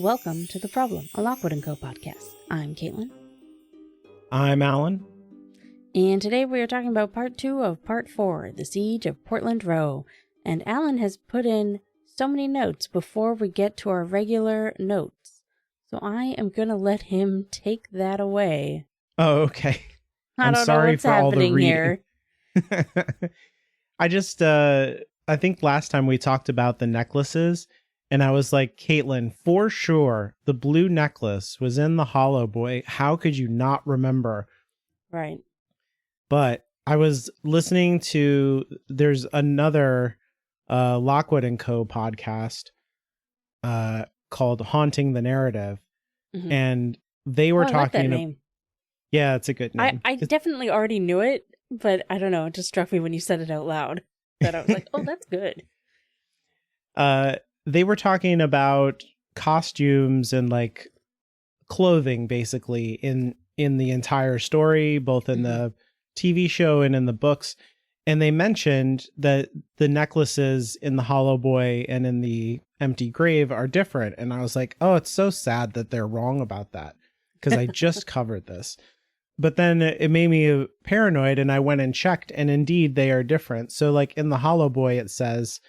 Welcome to The Problem, a Lockwood & Co. podcast. I'm Caitlin. I'm Alan. And today we are talking about part 2 of part 4, The Siege of Portland Row. And Alan has put in so many notes before we get to our regular notes. So I am going to let him take that away. Oh, okay. I don't know what's happening here. I think last time we talked about the necklaces, and I was like, Caitlin, for sure, the blue necklace was in the Hollow Boy. How could you not remember? Right. But I was listening to, there's another Lockwood & Co. podcast called Haunting the Narrative. Mm-hmm. And they were talking. I like that name. Yeah, it's a good name. I definitely already knew it, but I don't know. It just struck me when you said it out loud that I was like, oh, that's good. They were talking about costumes and like clothing basically in the entire story, both in the TV show and in the books. And they mentioned that the necklaces in the Hollow Boy and in the Empty Grave are different. And I was like, oh, it's so sad that they're wrong about that, because I just covered this. But then it made me paranoid, and I went and checked, and indeed they are different. So like in the Hollow Boy, it says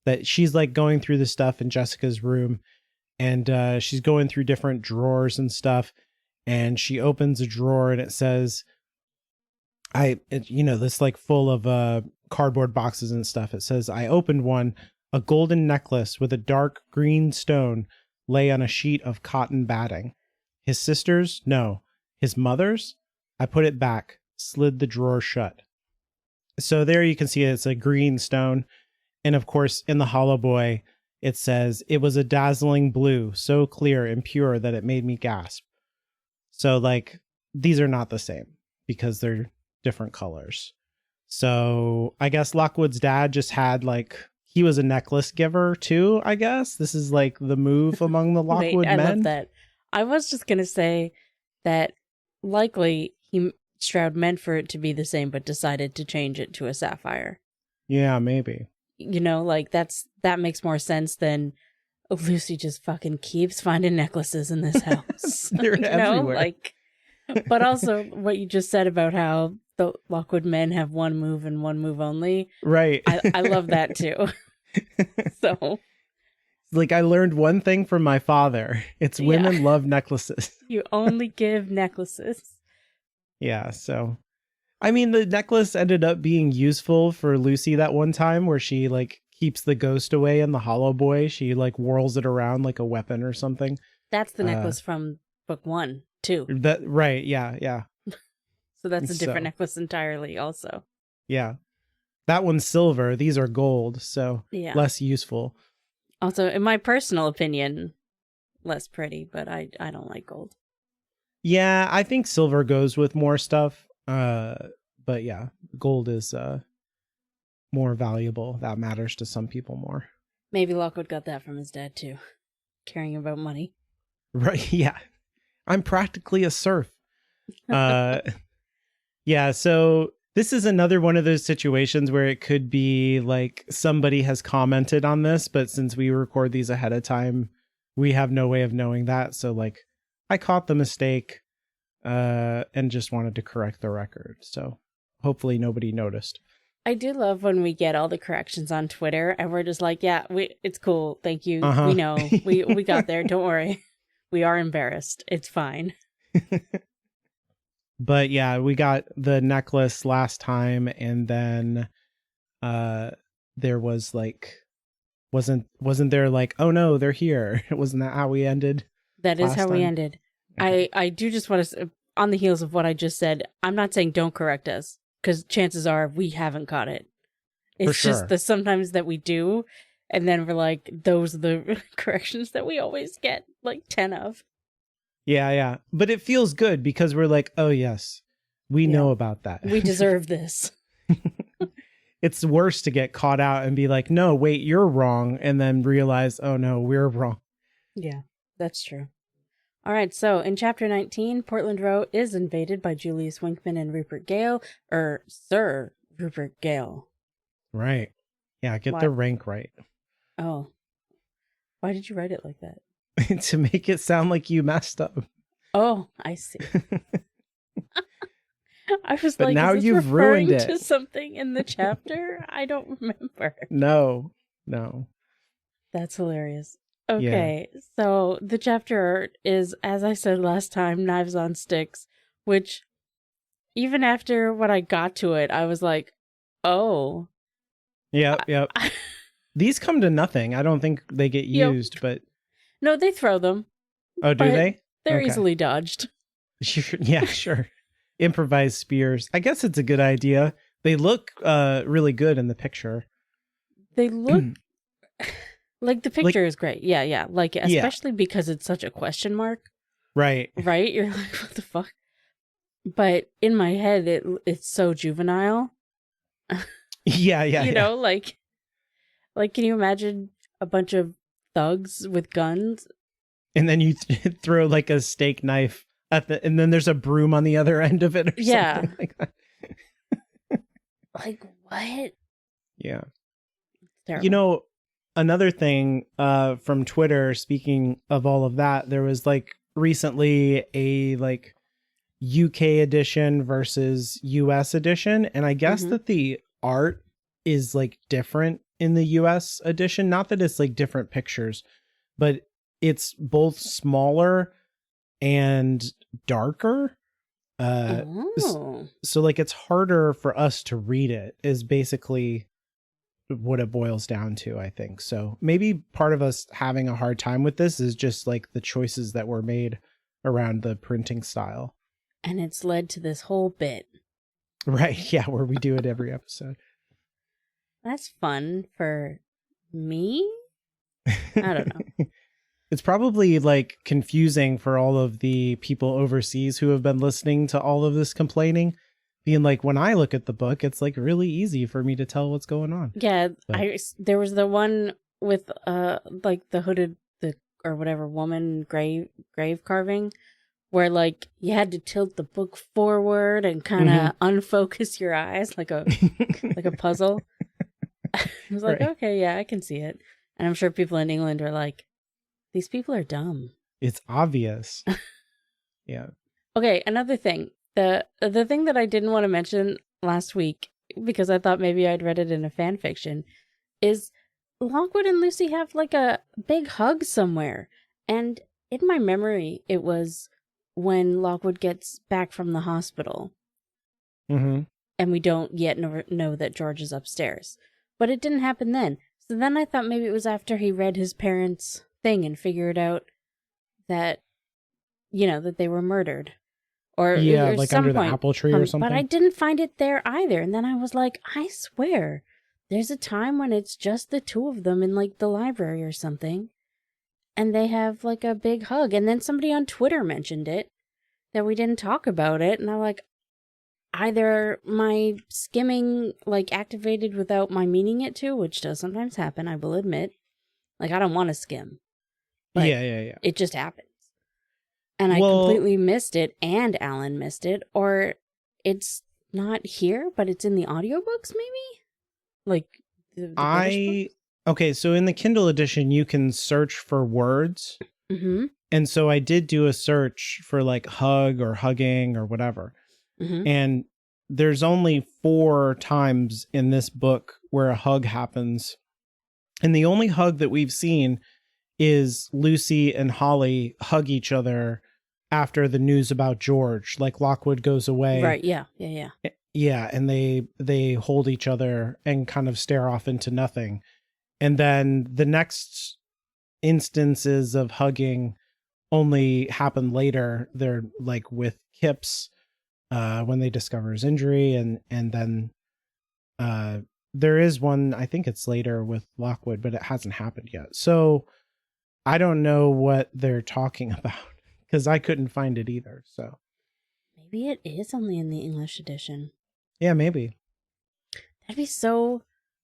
that she's like going through the stuff in Jessica's room, and she's going through different drawers and stuff. And she opens a drawer and it says, this like full of cardboard boxes and stuff. It says, I opened one, a golden necklace with a dark green stone lay on a sheet of cotton batting. His sister's? No. His mother's? I put it back, slid the drawer shut. So there you can see it's a green stone. And of course, in the Hollow Boy, it says, it was a dazzling blue, so clear and pure that it made me gasp. So like, these are not the same because they're different colors. So I guess Lockwood's dad just had like, he was a necklace giver too, I guess. This is like the move among the Lockwood men. I love that. I was just going to say that likely Stroud meant for it to be the same, but decided to change it to a sapphire. Yeah, maybe. You know, like that makes more sense than Lucy just fucking keeps finding necklaces in this house. They're everywhere. Like, but also what you just said about how the Lockwood men have one move and one move only. Right. I love that too. So. Like, I learned one thing from my father. It's women love necklaces. You only give necklaces. Yeah, so. I mean, the necklace ended up being useful for Lucy that one time where she, like, keeps the ghost away in the Hollow Boy. She, like, whirls it around like a weapon or something. That's the necklace from book 1, too. Right, yeah. So that's a different necklace entirely also. Yeah. That one's silver. These are gold, so less useful. Also, in my personal opinion, less pretty, but I don't like gold. Yeah, I think silver goes with more stuff. But yeah, gold is more valuable. That matters to some people more. Maybe Lockwood got that from his dad too, caring about money. Right, yeah. I'm practically a serf. Yeah, so this is another one of those situations where it could be like somebody has commented on this, but since we record these ahead of time, we have no way of knowing that. So like, I caught the mistake and just wanted to correct the record. So hopefully nobody noticed. I do love when we get all the corrections on Twitter and we're just like, yeah, it's cool. Thank you. We know. We got there. Don't worry. We are embarrassed. It's fine. But yeah, we got the necklace last time, and then there was like wasn't there like, oh no, they're here. Wasn't that how we ended? That is how we ended. Okay. I do just want to, on the heels of what I just said, I'm not saying don't correct us, because chances are we haven't caught it. It's just that sometimes that we do, and then we're like, those are the corrections that we always get like 10 of. Yeah. But it feels good because we're like, oh yes, we know about that. We deserve this. It's worse to get caught out and be like, no, wait, you're wrong. And then realize, oh no, we're wrong. Yeah, that's true. All right, so in Chapter 19, Portland Row is invaded by Julius Winkman and Rupert Gale, or Sir Rupert Gale. Right. Yeah, get the rank right. Oh. Why did you write it like that? to make it sound like you messed up. Oh, I see. I was but like, now is this you've ruined referring it to something in the chapter? I don't remember. No. That's hilarious. Okay, so the chapter art is, as I said last time, Knives on Sticks, which even after when I got to it, I was like, oh. Yep. These come to nothing. I don't think they get used, but... No, they throw them. Oh, do they? They're easily dodged. Yeah, sure. Improvised spears. I guess it's a good idea. They look really good in the picture. They look... like, the picture is great. Yeah. Like, especially because it's such a question mark. Right. You're like, what the fuck? But in my head, it's so juvenile. Yeah. You know, like, can you imagine a bunch of thugs with guns? And then you throw like a steak knife and then there's a broom on the other end of it or something like that. Like, what? Yeah. Terrible. You know, another thing from Twitter, speaking of all of that, there was like recently a like UK edition versus US edition. And I guess that the art is like different in the US edition. Not that it's like different pictures, but it's both smaller and darker. So like it's harder for us to read it is basically what it boils down to, I think. So maybe part of us having a hard time with this is just like the choices that were made around the printing style. And it's led to this whole bit. Right. Yeah. Where we do it every episode. That's fun for me. I don't know. It's probably like confusing for all of the people overseas who have been listening to all of this complaining, being like, when I look at the book, it's like really easy for me to tell what's going on. Yeah. There was the one with like the hooded or whatever woman grave carving, where like you had to tilt the book forward and kind of unfocus your eyes like a puzzle. I was like, okay, yeah, I can see it. And I'm sure people in England are like, these people are dumb. It's obvious. Yeah. Okay, another thing. The thing that I didn't want to mention last week, because I thought maybe I'd read it in a fan fiction, is Lockwood and Lucy have like a big hug somewhere. And in my memory, it was when Lockwood gets back from the hospital. Mm-hmm. And we don't yet know that George is upstairs. But it didn't happen then. So then I thought maybe it was after he read his parents' thing and figured out that, you know, that they were murdered. Or like under the apple tree or something. But I didn't find it there either. And then I was like, I swear, there's a time when it's just the two of them in like the library or something. And they have like a big hug. And then somebody on Twitter mentioned it, that we didn't talk about it. And I'm like, either my skimming like activated without my meaning it to, which does sometimes happen, I will admit. Like, I don't want to skim. But yeah. It just happens. And I completely missed it, and Alan missed it, or it's not here, but it's in the audiobooks, maybe? Like, the okay, so in the Kindle edition, you can search for words. Mm-hmm. And so I did do a search for like hug or hugging or whatever. Mm-hmm. And there's only 4 times in this book where a hug happens. And the only hug that we've seen is Lucy and Holly hug each other after the news about George. Like Lockwood goes away. Right, yeah. Yeah, and they hold each other and kind of stare off into nothing. And then the next instances of hugging only happen later. They're like with Kip's when they discover his injury, and then there is one, I think it's later with Lockwood, but it hasn't happened yet. So I don't know what they're talking about because I couldn't find it either. So maybe it is only in the English edition. Yeah, maybe. That'd be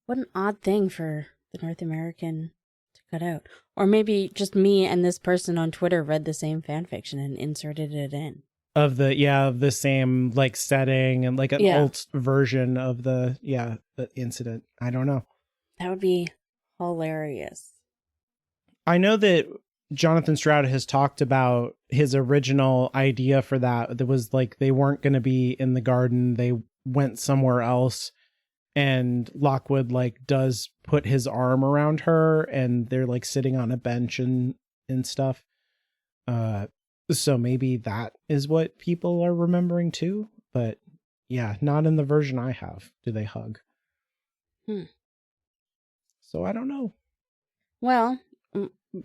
what an odd thing for the North American to cut out. Or maybe just me and this person on Twitter read the same fan fiction and inserted it in. Of the same like setting and like an alt version of the incident. I don't know. That would be hilarious. I know that Jonathan Stroud has talked about his original idea for that. There was like, they weren't going to be in the garden. They went somewhere else. And Lockwood like does put his arm around her and they're like sitting on a bench and stuff. So maybe that is what people are remembering too. But yeah, not in the version I have. Do they hug? So I don't know. Well,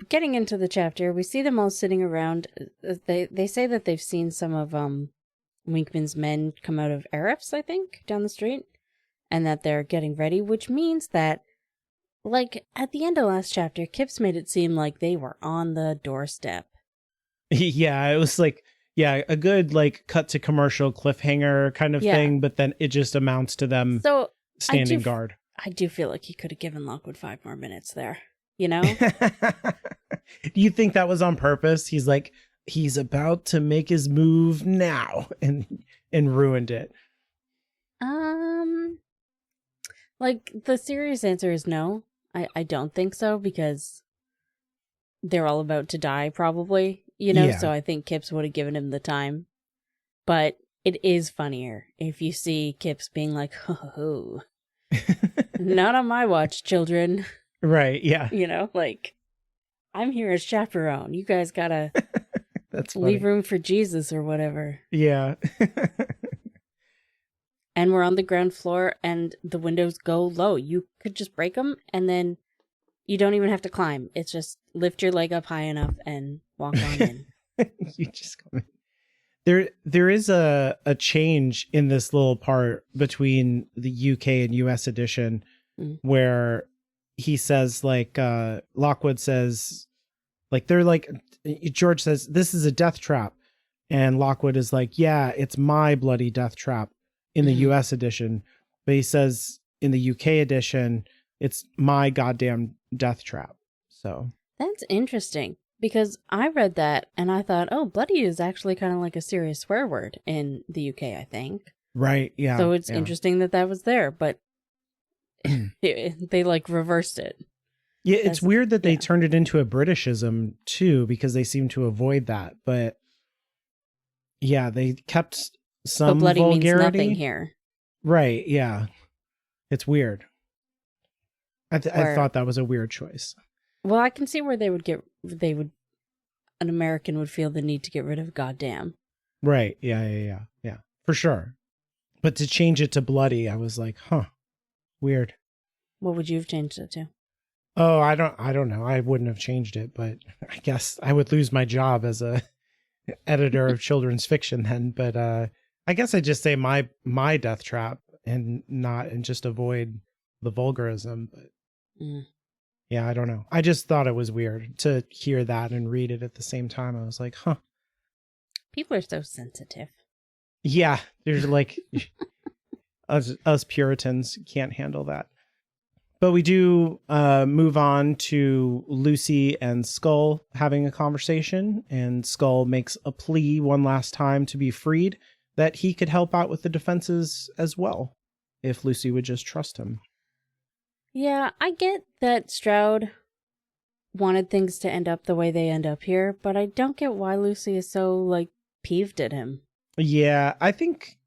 getting into the chapter, we see them all sitting around. They say that they've seen some of Winkman's men come out of Arif's, I think, down the street, and that they're getting ready, which means that, like, at the end of last chapter, Kip's made it seem like they were on the doorstep. Yeah, it was like, yeah, a good like cut to commercial cliffhanger kind of thing, but then it just amounts to them standing guard. I do feel like he could have given Lockwood 5 more minutes there, you know? Do you think that was on purpose? He's like, he's about to make his move now and ruined it. Like, the serious answer is no. I don't think so, because they're all about to die, probably, you know? Yeah. So I think Kip's would have given him the time. But it is funnier if you see Kip's being like, ho, not on my watch, children. Right, yeah. You know, like, I'm here as chaperone. You guys gotta That's leave room for Jesus or whatever. Yeah. And we're on the ground floor and the windows go low. You could just break them and then you don't even have to climb. It's just lift your leg up high enough and walk on in. You just come in. There is a change in this little part between the UK and US edition where he says like Lockwood says like they're like George says this is a death trap and Lockwood is like, yeah, it's my bloody death trap in the US edition, but he says in the UK edition it's my goddamn death trap. So that's interesting. Because I read that and I thought, oh, bloody is actually kind of like a serious swear word in the UK, I think. Right, yeah. So it's interesting that was there, but they like reversed it. Yeah, it's weird that they turned it into a Britishism too, because they seem to avoid that. But yeah, they kept some bloody vulgarity. Means nothing here. Right, yeah. It's weird. I thought that was a weird choice. Well, I can see where an American would feel the need to get rid of goddamn. Right. Yeah. For sure. But to change it to bloody, I was like, huh, weird. What would you have changed it to? Oh, I don't know. I wouldn't have changed it, but I guess I would lose my job as a editor of children's fiction then. But I guess I'd just say my death trap and just avoid the vulgarism. But yeah, I don't know. I just thought it was weird to hear that and read it at the same time. I was like, huh. People are so sensitive. Yeah, there's like us Puritans can't handle that. But we do move on to Lucy and Skull having a conversation, and Skull makes a plea one last time to be freed, that he could help out with the defenses as well, if Lucy would just trust him. Yeah, I get that Stroud wanted things to end up the way they end up here, but I don't get why Lucy is so, like, peeved at him. Yeah, I think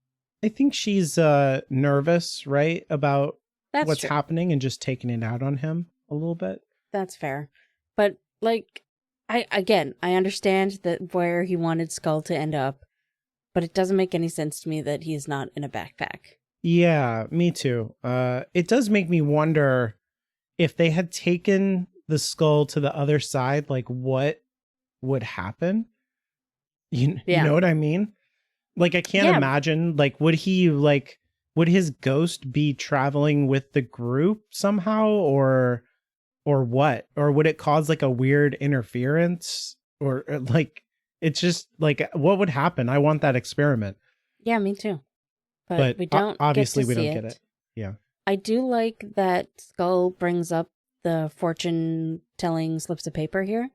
she's nervous, right, about what's happening and just taking it out on him a little bit. That's fair. But, like, I understand that where he wanted Skull to end up, but it doesn't make any sense to me that he's not in a backpack. Yeah, me too. It does make me wonder if they had taken the Skull to the other side, like what would happen? You know what I mean? Like, I can't imagine, like, would his ghost be traveling with the group somehow or what? Or would it cause like a weird interference or like, it's just like, what would happen? I want that experiment. Yeah, me too. But we don't obviously we don't get it. Yeah. I do like that Skull brings up the fortune telling slips of paper here.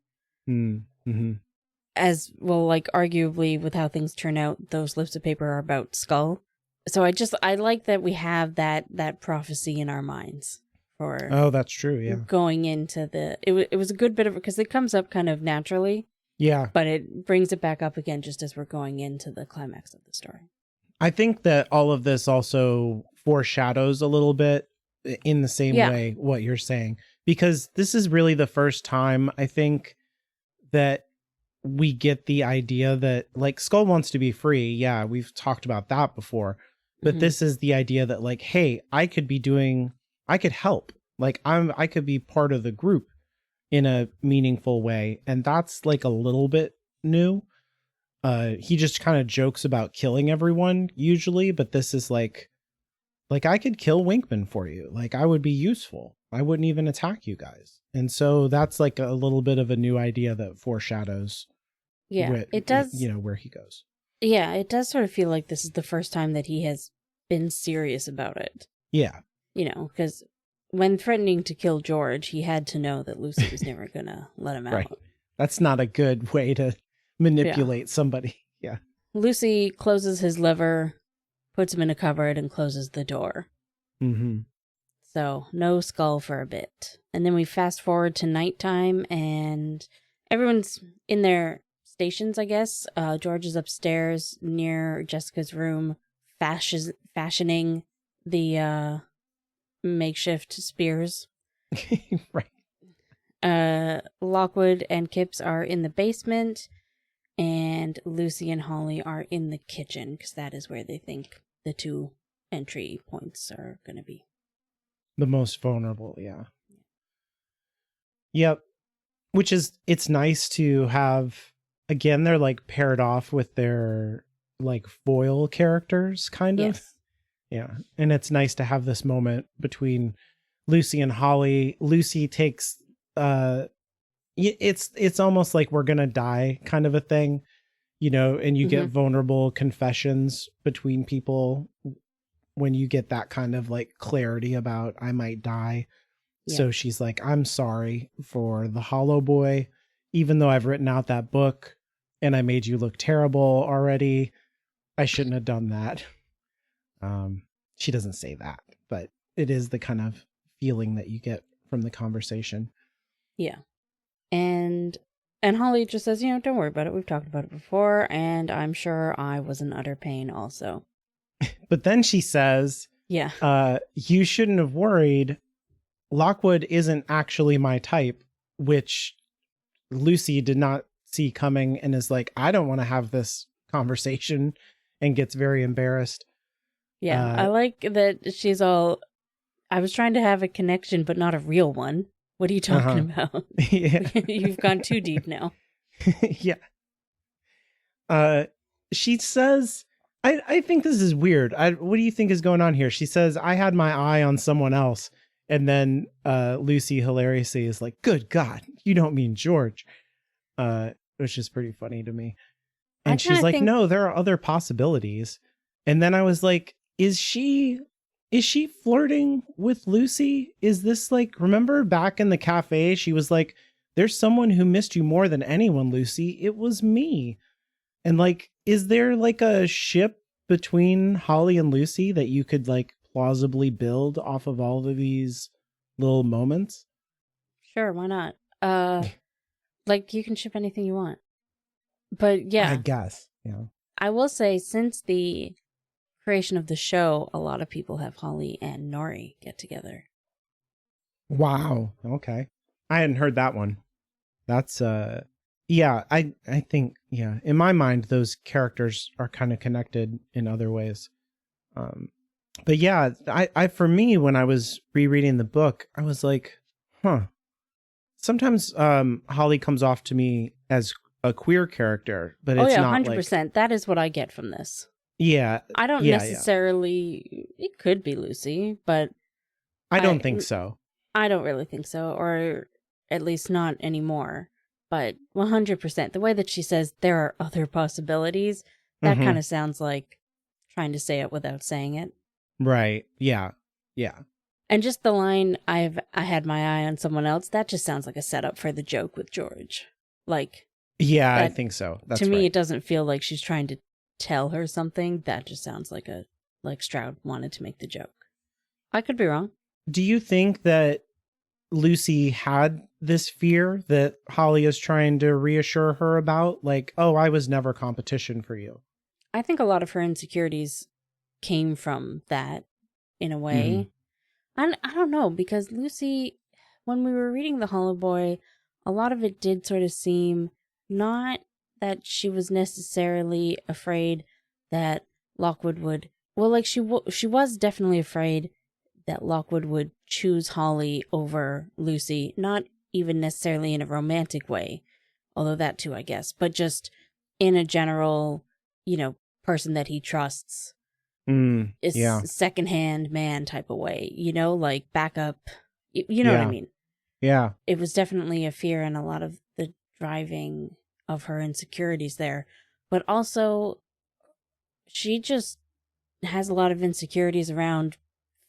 Mm-hmm. As well, like arguably with how things turn out, those slips of paper are about Skull. So I like that we have that prophecy in our minds for Oh, that's true. Yeah. going into it was a good bit of, because it comes up kind of naturally. Yeah. But it brings it back up again just as we're going into the climax of the story. I think that all of this also foreshadows a little bit in the same way what you're saying, because this is really the first time I think that we get the idea that, like, Skull wants to be free. Yeah, we've talked about that before. But this is the idea that, like, hey, I could help. Like, I could be part of the group in a meaningful way. And that's like a little bit new. He just kind of jokes about killing everyone usually, but this is like I could kill Winkman for you. Like, I would be useful. I wouldn't even attack you guys. And so that's like a little bit of a new idea that foreshadows it does, where he goes. Yeah, it does sort of feel like this is the first time that he has been serious about it. Yeah. Because when threatening to kill George, he had to know that Lucy was never going to let him out. Right. That's not a good way to manipulate somebody. Yeah. Lucy closes his liver, puts him in a cupboard, and closes the door. Mm-hmm. So no Skull for a bit. And then we fast forward to nighttime, and everyone's in their stations, I guess. George is upstairs near Jessica's room, fashioning the makeshift spears. Right. Lockwood and Kipps are in the basement, and Lucy and Holly are in the kitchen, because that is where they think the 2 entry points are going to be. The most vulnerable, yeah. Yep. Which is, it's nice to have, again, they're like paired off with their like foil characters, kind of. Yes. Yeah. And it's nice to have this moment between Lucy and Holly. Lucy takes, it's almost like we're gonna die kind of a thing, and you get vulnerable confessions between people when you get that kind of like clarity about I might die. Yeah. So she's like, I'm sorry for the Hollow Boy, even though I've written out that book and I made you look terrible already. I shouldn't have done that. She doesn't say that, but it is the kind of feeling that you get from the conversation. Yeah. And Holly just says, don't worry about it. We've talked about it before, and I'm sure I was in utter pain also. But then she says, you shouldn't have worried. Lockwood isn't actually my type, which Lucy did not see coming and is like, I don't want to have this conversation, and gets very embarrassed. Yeah, I like that she's all, I was trying to have a connection, but not a real one. What are you talking about? Yeah. You've gone too deep now. Yeah. She says, I think this is weird. What do you think is going on here? She says, I had my eye on someone else. And then Lucy hilariously is like, good God, you don't mean George. Which is pretty funny to me. And she's like, no, there are other possibilities. And then I was like, is she flirting with Lucy? Is this like, remember back in the cafe, she was like, there's someone who missed you more than anyone, Lucy. It was me. And like, is there like a ship between Holly and Lucy that you could like plausibly build off of all of these little moments? Sure, why not? Like, you can ship anything you want. But yeah. I guess, yeah. I will say, since the creation of the show, a lot of people have Holly and Nori get together. Wow. Okay. I hadn't heard that one. That's yeah, I think, yeah, in my mind those characters are kind of connected in other ways. But yeah, I for me, when I was rereading the book, I was like, sometimes Holly comes off to me as a queer character, but it's not 100%. Like, that is what I get from this. Yeah. I don't necessarily, it could be Lucy, but I don't think so. I don't really think so, or at least not anymore. But 100%, the way that she says there are other possibilities, that kind of sounds like trying to say it without saying it. Right. Yeah. Yeah. And just the line, I had my eye on someone else, that just sounds like a setup for the joke with George. Like, yeah, I think so. That's to me, it doesn't feel like she's trying to tell her something. That just sounds like Stroud wanted to make the joke. I could be wrong. Do you think that Lucy had this fear that Holly is trying to reassure her about? Like, oh, I was never competition for you. I think a lot of her insecurities came from that in a way. And I don't know, because Lucy, when we were reading The Hollow Boy, a lot of it did sort of seem not that she was necessarily afraid that Lockwood would, well, like she was definitely afraid that Lockwood would choose Holly over Lucy, not even necessarily in a romantic way, although that too, I guess, but just in a general, person that he trusts. Is Yeah. secondhand man type of way, like backup. You know what I mean? Yeah. It was definitely a fear and a lot of the driving of her insecurities there. But also, she just has a lot of insecurities around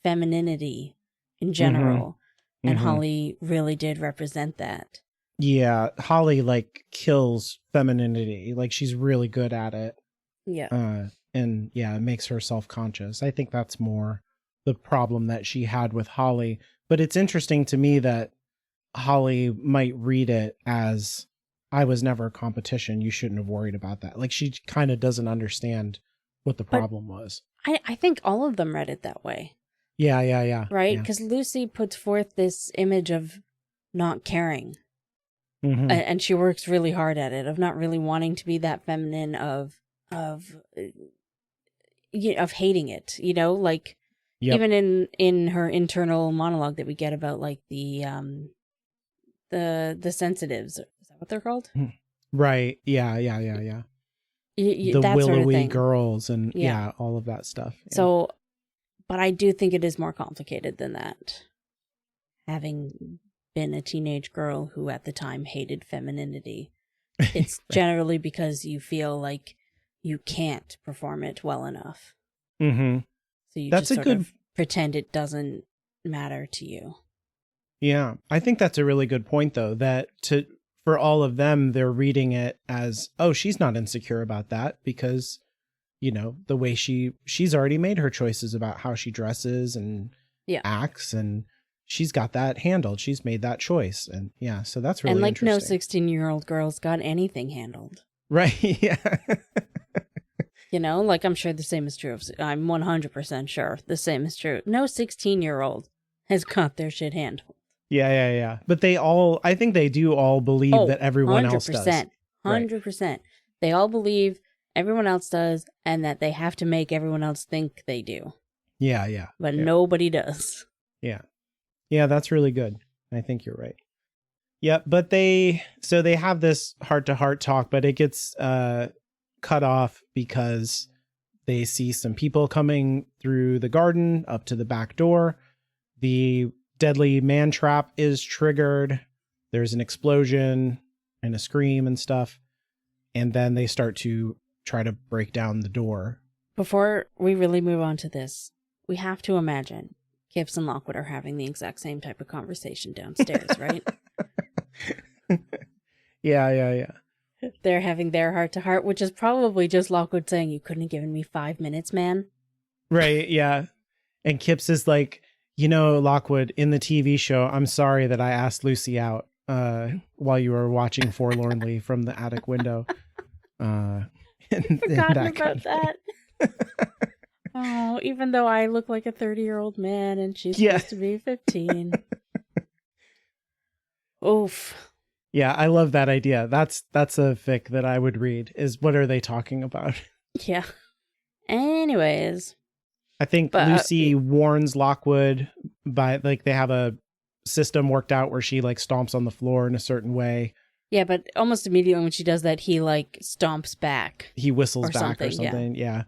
femininity in general. And Holly really did represent that. Yeah. Holly, like, kills femininity. Like, she's really good at it. Yeah. And yeah, it makes her self-conscious. I think that's more the problem that she had with Holly. But it's interesting to me that Holly might read it as, I was never a competition. You shouldn't have worried about that. Like, she kind of doesn't understand what the problem was. I think all of them read it that way. Yeah. Right? Because Lucy puts forth this image of not caring. And she works really hard at it, of not really wanting to be that feminine, of hating it, like even in her internal monologue that we get about like the sensitives, is that what they're called? Right. Yeah. The that willowy sort of thing. girls and all of that stuff. Yeah. So, but I do think it is more complicated than that. Having been a teenage girl who at the time hated femininity, it's generally because you feel like you can't perform it well enough. So you that's just sort of pretend it doesn't matter to you. Yeah, I think that's a really good point, though, that for all of them, they're reading it as, oh, she's not insecure about that because, the way she's already made her choices about how she dresses and acts, and she's got that handled. She's made that choice. And yeah, so that's really interesting. And like no 16-year-old girl's got anything handled. Right, yeah. Like I'm sure the same is true. I'm 100% sure the same is true. No 16-year-old has got their shit handled. Yeah. But I think they do all believe that everyone 100%, else does. 100%. Right. They all believe everyone else does and that they have to make everyone else think they do. Yeah. But nobody does. Yeah. Yeah, that's really good. I think you're right. Yeah, but they have this heart-to-heart talk, but it gets cut off because they see some people coming through the garden up to the back door. The deadly man trap is triggered. There's an explosion and a scream and stuff. And then they start to try to break down the door. Before we really move on to this, we have to imagine Kipps and Lockwood are having the exact same type of conversation downstairs, right? Yeah. They're having their heart-to-heart, which is probably just Lockwood saying, you couldn't have given me 5 minutes, man. Right, yeah. And Kipps is like, Lockwood, in the TV show, I'm sorry that I asked Lucy out while you were watching forlornly from the attic window. Forgotten about that. Oh, even though I look like a 30-year-old man and she's supposed to be 15. Oof. Yeah, I love that idea. That's a fic that I would read, is what are they talking about? Yeah. Anyways. I think Lucy warns Lockwood by, like, they have a system worked out where she, like, stomps on the floor in a certain way. Yeah, but almost immediately when she does that, he, like, stomps back. He whistles back or something, yeah.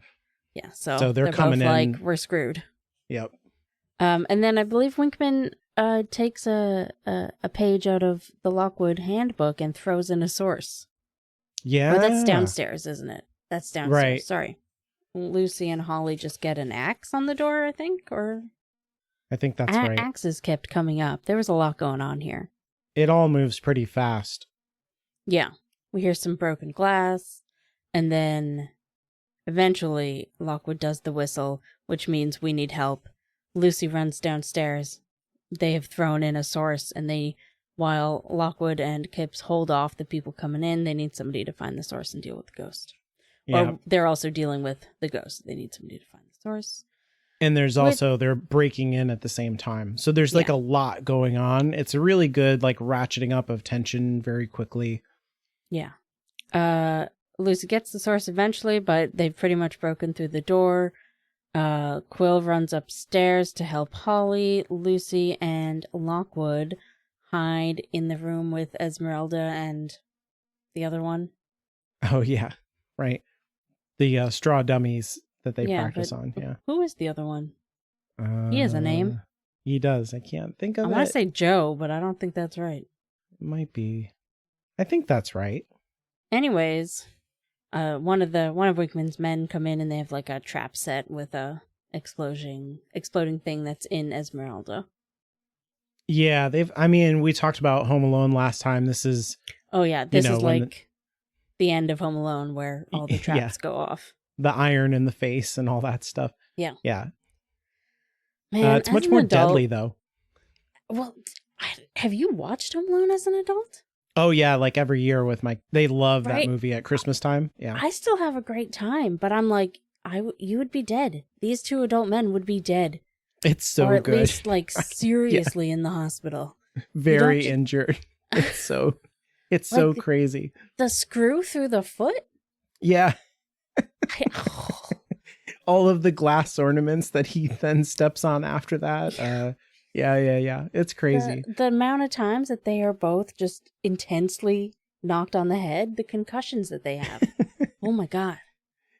Yeah, so they're coming both in. like, we're screwed. Yep. And then I believe Winkman takes a page out of the Lockwood handbook and throws in a source. Yeah. Or that's downstairs, isn't it? That's downstairs. Right. Sorry. Lucy and Holly just get an axe on the door, I think, or... I think that's right. Axes kept coming up. There was a lot going on here. It all moves pretty fast. Yeah. We hear some broken glass, and then eventually Lockwood does the whistle, which means we need help. Lucy runs downstairs, they have thrown in a source, and while Lockwood and Kipps hold off the people coming in, they need somebody to find the source and deal with the ghost. Yeah. Or they're also dealing with the ghost. They need somebody to find the source. And there's also, they're breaking in at the same time. So there's like a lot going on. It's a really good like ratcheting up of tension very quickly. Yeah. Lucy gets the source eventually, but they've pretty much broken through the door. Quill runs upstairs to help Holly. Lucy and Lockwood hide in the room with Esmeralda and the other one. Oh, yeah. Right. The straw dummies that they practice on. Yeah. Who is the other one? He has a name. He does. I can't think of it. I want to say Joe, but I don't think that's right. It might be. I think that's right. Anyways, one of Wickman's men come in and they have like a trap set with a exploding thing that's in Esmeralda. Yeah, we talked about Home Alone last time. This is this is like the end of Home Alone where all the traps go off. The iron in the face and all that stuff. Yeah. Yeah. Man, it's much more deadly though. Well, have you watched Home Alone as an adult? Oh yeah, like every year with they love that movie at Christmas time. Yeah. I still have a great time, but I'm like, you would be dead. These two adult men would be dead. It's so good. Or at least like seriously in the hospital. Very injured. It's so so crazy. The screw through the foot? Yeah. All of the glass ornaments that he then steps on after that. Yeah. It's crazy. The amount of times that they are both just intensely knocked on the head, the concussions that they have. Oh my God.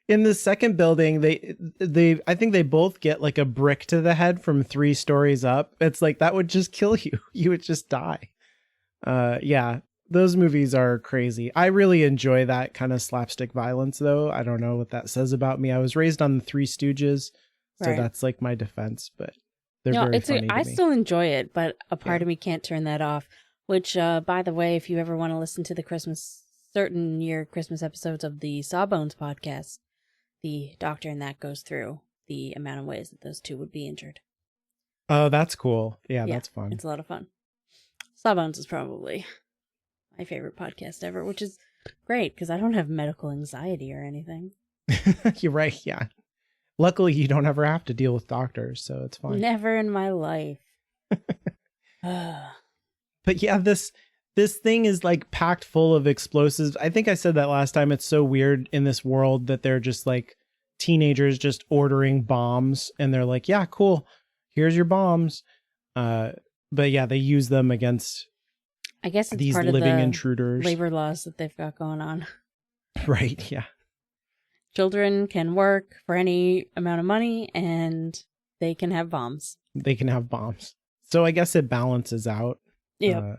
In the second building, I think they both get like a brick to the head from 3 stories up. It's like, that would just kill you. You would just die. Yeah, those movies are crazy. I really enjoy that kind of slapstick violence though. I don't know what that says about me. I was raised on the Three Stooges, so that's like my defense, but they're very funny to me. I still enjoy it, but a part of me can't turn that off, which, by the way, if you ever want to listen to the certain year Christmas episodes of the Sawbones podcast, the doctor in that goes through the amount of ways that those two would be injured. Oh, that's cool. Yeah, that's fun. It's a lot of fun. Sawbones is probably my favorite podcast ever, which is great because I don't have medical anxiety or anything. You're right. Yeah. Luckily, you don't ever have to deal with doctors, so it's fine. Never in my life. But yeah, this thing is like packed full of explosives. I think I said that last time. It's so weird in this world that they're just like teenagers just ordering bombs and they're like, yeah, cool. Here's your bombs. But yeah, they use them against, I guess it's these part living of the intruders. Labor laws that they've got going on. Right. Yeah. Children can work for any amount of money and they can have bombs. So I guess it balances out. Yeah.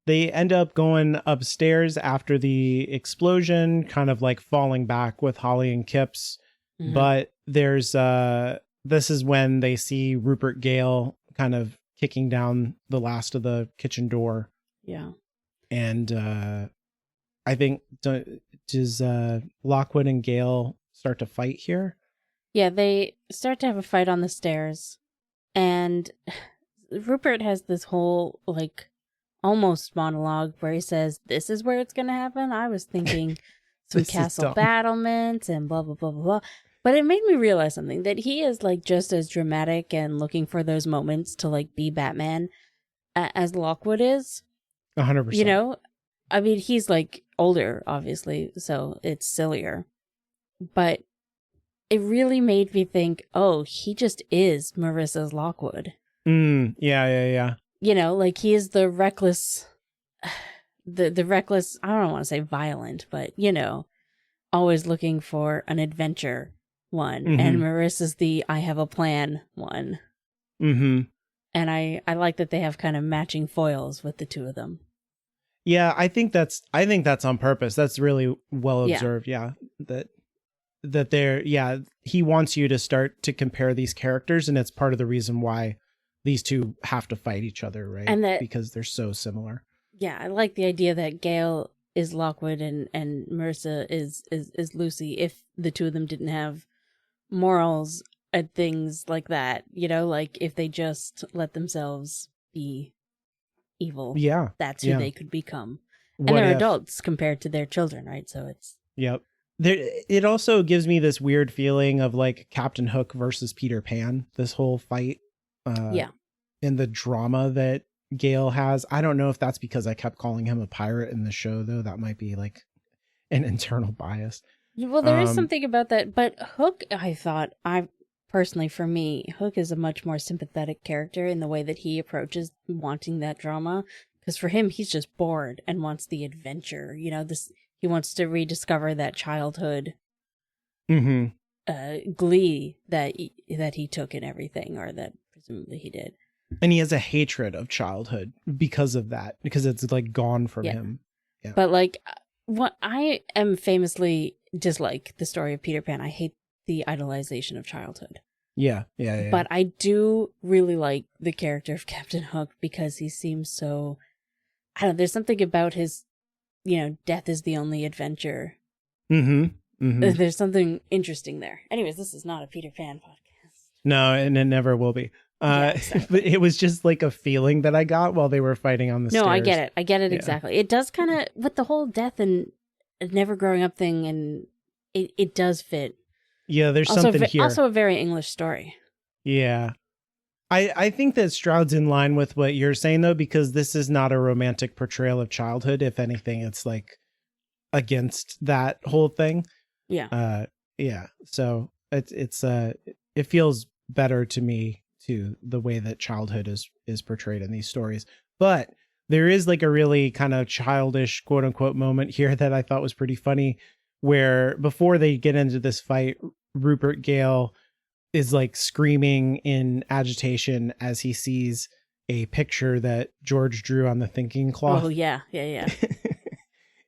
They end up going upstairs after the explosion, kind of like falling back with Holly and Kipps. Mm-hmm. But there's this is when they see Rupert Gale kind of kicking down the last of the kitchen door. Yeah. And I think does Lockwood and Gale start to fight here? Yeah, they start to have a fight on the stairs. And Rupert has this whole like almost monologue where he says, "This is where it's going to happen." I was thinking some castle battlements and blah, blah, blah, blah, blah. But it made me realize something, that he is like just as dramatic and looking for those moments to like be Batman as Lockwood is. 100%. You know, I mean, he's like older, obviously, so it's sillier. But it really made me think, oh, he just is Marissa's Lockwood. Yeah. You know, like he is the reckless, the reckless, I don't want to say violent, but, you know, always looking for an adventure one. Mm-hmm. And Marissa's the I have a plan one. Mm-hmm. And I like that they have kind of matching foils with the two of them. Yeah, I think that's on purpose. That's really well observed. Yeah. That they're, he wants you to start to compare these characters, and it's part of the reason why these two have to fight each other, right? And that, because they're so similar. Yeah, I like the idea that Gale is Lockwood and Marissa is Lucy. If the two of them didn't have morals, at things like that, you know, like if they just let themselves be evil, that's who they could become. And they're adults compared to their children, right? So it's... Yep. It also gives me this weird feeling of like Captain Hook versus Peter Pan, this whole fight. And the drama that Gale has. I don't know if that's because I kept calling him a pirate in the show, though. That might be like an internal bias. Well, there is something about that. But Hook, personally, for me, Hook is a much more sympathetic character in the way that he approaches wanting that drama. Because for him, he's just bored and wants the adventure. You know, he wants to rediscover that childhood glee that he took in everything, or that presumably he did. And he has a hatred of childhood because of that, because it's like gone from him. Yeah. But like, what I am famously dislike the story of Peter Pan. I hate the idolization of childhood. Yeah. But I do really like the character of Captain Hook because he seems so... I don't know, there's something about his, you know, death is the only adventure. There's something interesting there. Anyways, this is not a Peter Pan podcast. No, and it never will be. Exactly. But it was just like a feeling that I got while they were fighting on the stairs. No, I get it exactly. It does kind of, with the whole death and never growing up thing, and it does fit. Yeah, there's something here. Also a very English story. Yeah. I think that Stroud's in line with what you're saying, though, because this is not a romantic portrayal of childhood. If anything, it's like against that whole thing. Yeah. So it feels better to me, to the way that childhood is portrayed in these stories. But there is like a really kind of childish, quote unquote, moment here that I thought was pretty funny, where before they get into this fight, Rupert Gale is like screaming in agitation as he sees a picture that George drew on the thinking cloth. Oh, yeah.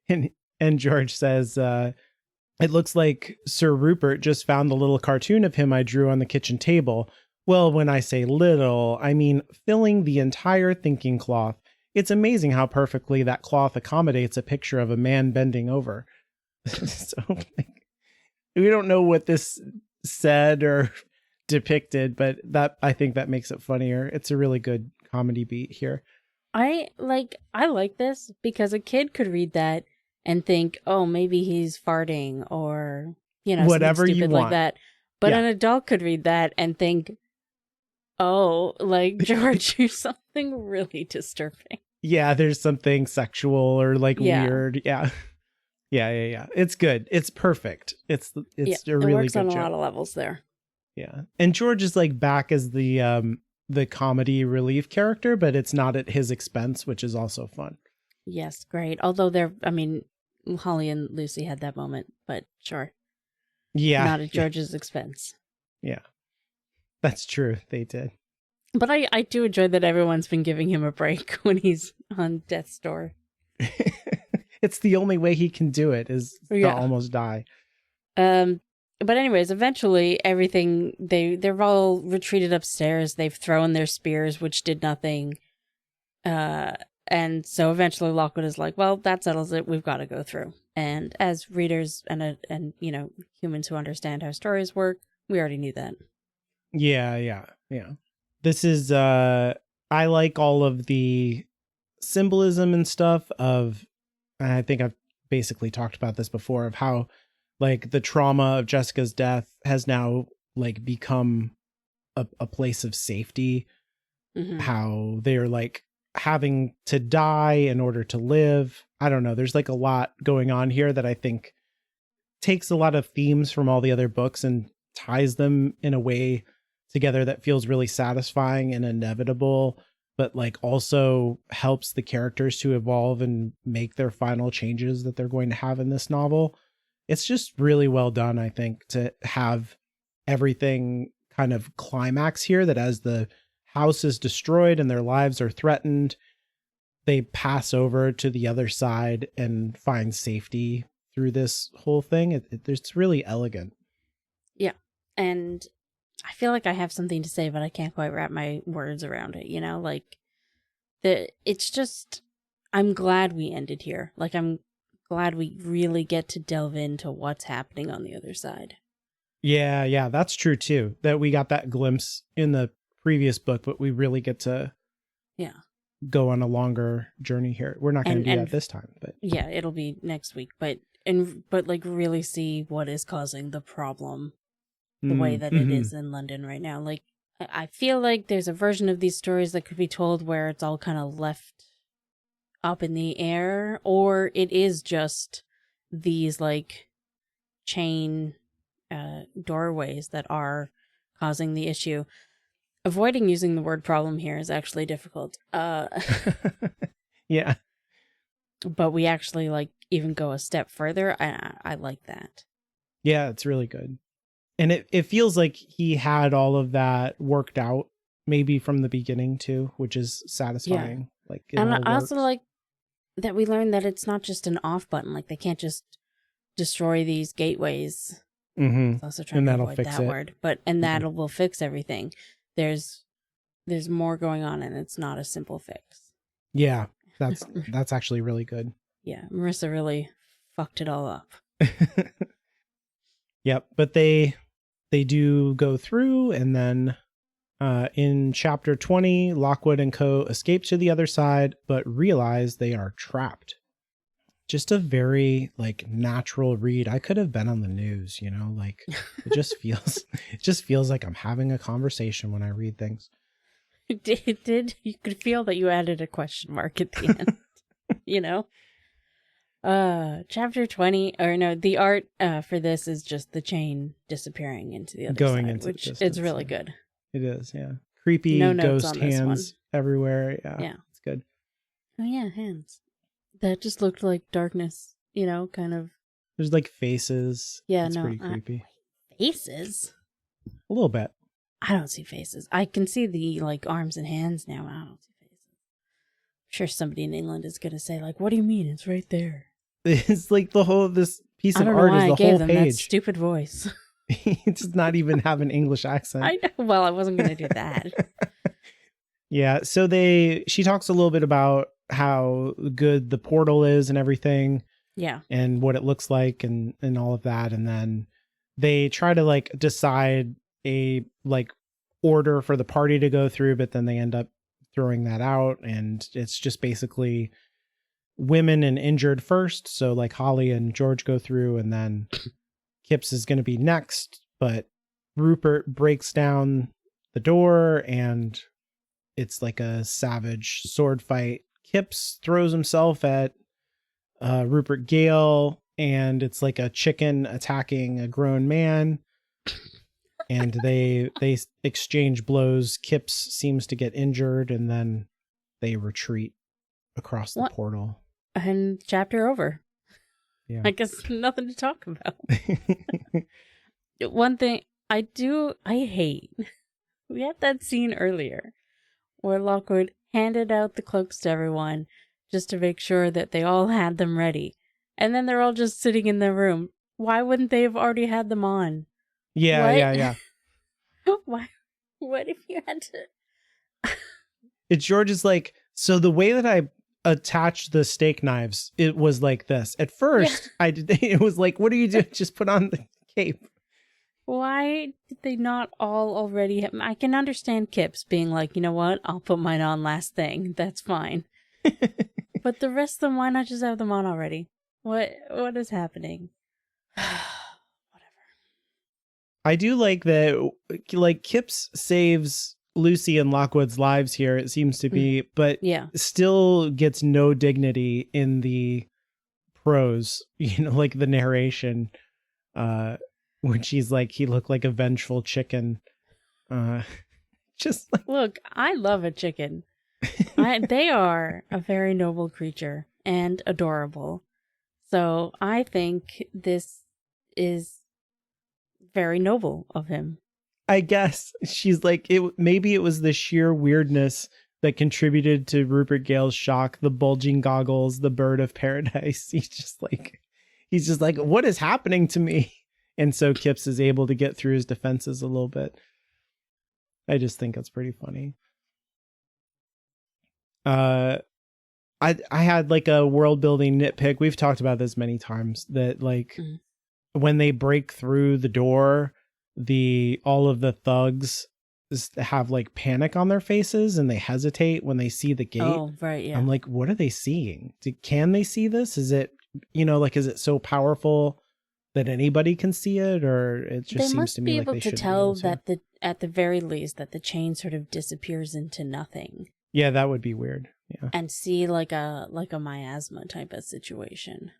and George says, it looks like Sir Rupert just found the little cartoon of him I drew on the kitchen table. Well, when I say little, I mean filling the entire thinking cloth. It's amazing how perfectly that cloth accommodates a picture of a man bending over. So we don't know what this said or depicted, but I think that makes it funnier. It's a really good comedy beat here. I like this because a kid could read that and think, oh, maybe he's farting, or, you know, whatever something stupid you want like that. But an adult could read that and think, oh, like, George, you're something really disturbing. Yeah, there's something sexual or like weird. Yeah. It's good. It's perfect. It's a really good job. It works on a lot of levels there. Yeah. And George is like back as the comedy relief character, but it's not at his expense, which is also fun. Yes, great. Although Holly and Lucy had that moment, but sure. Yeah. Not at George's expense. Yeah. That's true. They did. But I do enjoy that everyone's been giving him a break when he's on death's door. It's the only way he can do it, is to almost die. But anyways, eventually everything, they're all retreated upstairs. They've thrown their spears, which did nothing. And so eventually Lockwood is like, well, that settles it. We've got to go through. And as readers and you know, humans who understand how stories work, we already knew that. Yeah. This is, I like all of the symbolism and stuff of, and I think I've basically talked about this before, of how like the trauma of Jessica's death has now like become a place of safety. How they're like having to die in order to live. I don't know. There's like a lot going on here that I think takes a lot of themes from all the other books and ties them in a way together that feels really satisfying and inevitable, but like also helps the characters to evolve and make their final changes that they're going to have in this novel. It's just really well done, I think, to have everything kind of climax here, that as the house is destroyed and their lives are threatened, they pass over to the other side and find safety through this whole thing. It's really elegant. Yeah. And I feel like I have something to say, but I can't quite wrap my words around it, you know, like it's just, I'm glad we ended here. Like, I'm glad we really get to delve into what's happening on the other side. Yeah, that's true too. That we got that glimpse in the previous book, but we really get to go on a longer journey here. We're not going to do that this time, but yeah, it'll be next week. But like really see what is causing the problem, the way that it is in London right now. Like I feel like there's a version of these stories that could be told where it's all kind of left up in the air, or it is just these like chain doorways that are causing the issue. Avoiding using the word problem here is actually difficult. Yeah. But we actually like even go a step further. I like that. Yeah, it's really good. And it feels like he had all of that worked out maybe from the beginning too, which is satisfying. Yeah. Like, and I also like that we learned that it's not just an off button. Like they can't just destroy these gateways. Mm-hmm. Also trying to avoid that word, but that will fix everything. There's more going on, and it's not a simple fix. Yeah, that's actually really good. Yeah, Marissa really fucked it all up. Yep, but they do go through, and then in chapter 20, Lockwood and co. escape to the other side, but realize they are trapped. Just a very like natural read. I could have been on the news, you know, like it just feels like I'm having a conversation when I read things. It did. You could feel that you added a question mark at the end, you know? Chapter 20, or no, the art for this is just the chain disappearing into the other side, which is really good. It is, yeah. Creepy ghost hands everywhere. Yeah, it's good. Oh yeah, hands. That just looked like darkness, you know, kind of. There's like faces. Yeah, it's pretty creepy. Faces? A little bit. I don't see faces. I can see the like arms and hands now. I don't see faces. I'm sure somebody in England is going to say like, what do you mean? It's right there. It's like the whole of this piece of art is the whole page. That stupid voice. It does not even have an English accent. I know. Well, I wasn't going to do that. Yeah, so she talks a little bit about how good the portal is and everything. Yeah. And what it looks like and all of that. And then they try to like decide a like order for the party to go through, but then they end up throwing that out. And it's just basically women and injured first. So like Holly and George go through, and then Kipps is going to be next. But Rupert breaks down the door, and it's like a savage sword fight. Kipps throws himself at Rupert Gale, and it's like a chicken attacking a grown man. And they exchange blows. Kipps seems to get injured, and then they retreat across the portal. And chapter over. Yeah. I guess nothing to talk about. One thing I hate, we had that scene earlier where Lockwood handed out the cloaks to everyone just to make sure that they all had them ready. And then they're all just sitting in their room. Why wouldn't they have already had them on? Yeah. Why? What if you had to? It's George's like, so the way that I attached the steak knives, it was like this. At first, it was like, what are you doing? Just put on the cape. Why did they not all already have... I can understand Kipps being like, you know what? I'll put mine on last thing. That's fine. But the rest of them, why not just have them on already? What is happening? Whatever. I do like that, like, Kipps saves Lucy and Lockwood's lives here, it seems to be, but still gets no dignity in the prose, you know, like the narration, when she's like, he looked like a vengeful chicken. Just like... Look, I love a chicken. They are a very noble creature and adorable. So I think this is very noble of him. I guess she's like, maybe it was the sheer weirdness that contributed to Rupert Gale's shock, the bulging goggles, the bird of paradise. He's just like, what is happening to me? And so Kipps is able to get through his defenses a little bit. I just think that's pretty funny. I had like a world building nitpick. We've talked about this many times, that like when they break through the door, all of the thugs have like panic on their faces and they hesitate when they see the gate. Oh, right, yeah. I'm like, what are they seeing? Can they see this? Is it, like, is it so powerful that anybody can see it, or it just seems to me like they should be able to? That at the very least that the chain sort of disappears into nothing. Yeah, that would be weird. Yeah, and see like a miasma type of situation.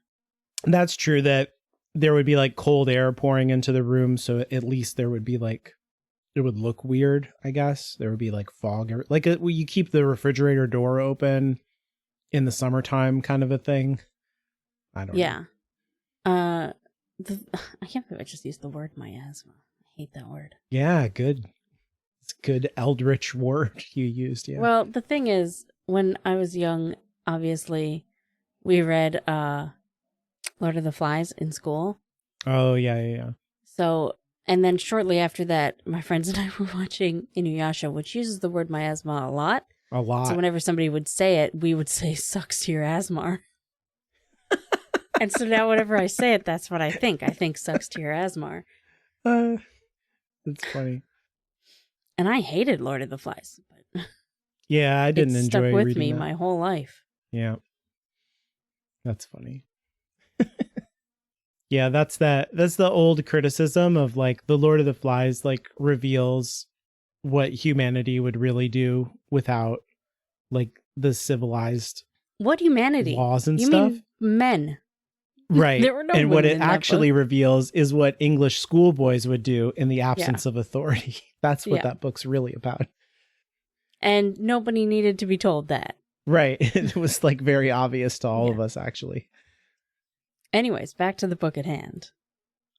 That's true. That there would be like cold air pouring into the room, so at least there would be like, it would look weird. I guess there would be like fog, like you keep the refrigerator door open in the summertime, kind of a thing. I don't know. Yeah. I can't believe I just used the word miasma. I hate that word. Yeah, good. It's a good eldritch word you used. Yeah. Well, the thing is, when I was young, obviously, we read Lord of the Flies in school. Oh, yeah. So, and then shortly after that, my friends and I were watching Inuyasha, which uses the word miasma a lot. A lot. So whenever somebody would say it, we would say, sucks to your asmar. And so now whenever I say it, that's what I think. I think sucks to your asmar. That's funny. And I hated Lord of the Flies. But yeah, I didn't enjoy reading it stuck with me that. my whole life. Yeah. That's funny. Yeah, that's the old criticism of like the Lord of the Flies like reveals what humanity would really do without like the civilized what humanity laws and you stuff. Mean men. Right. There were no and what it in that actually book. reveals is what English schoolboys would do in the absence of authority. That's what that book's really about. And nobody needed to be told that. Right. It was like very obvious to all of us, actually. Anyways, back to the book at hand.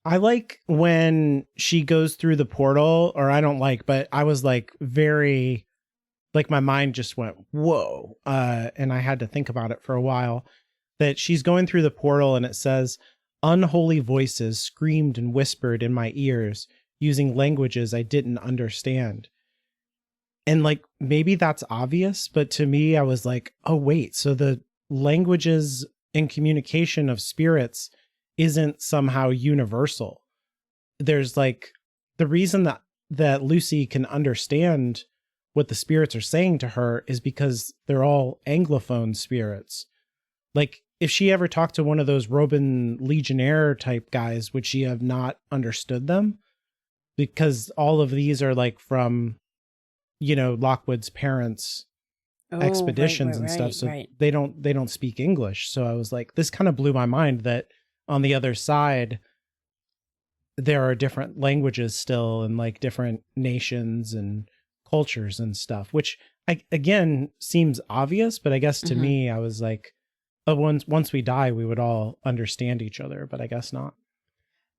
I like when she goes through the portal, or I don't like, but I was like very, like my mind just went, whoa. And I had to think about it for a while. That she's going through the portal and it says, unholy voices screamed and whispered in my ears using languages I didn't understand. And like, maybe that's obvious, but to me, I was like, oh, wait, so the languages and communication of spirits isn't somehow universal. There's like the reason that Lucy can understand what the spirits are saying to her is because they're all Anglophone spirits. Like, if she ever talked to one of those Robin Legionnaire type guys, would she have not understood them? Because all of these are like from, Lockwood's parents' expeditions and stuff. So they don't speak English. So I was like, this kind of blew my mind that on the other side, there are different languages still and like different nations and cultures and stuff, which again seems obvious. But I guess to me, I was like, once we die, we would all understand each other, but I guess not.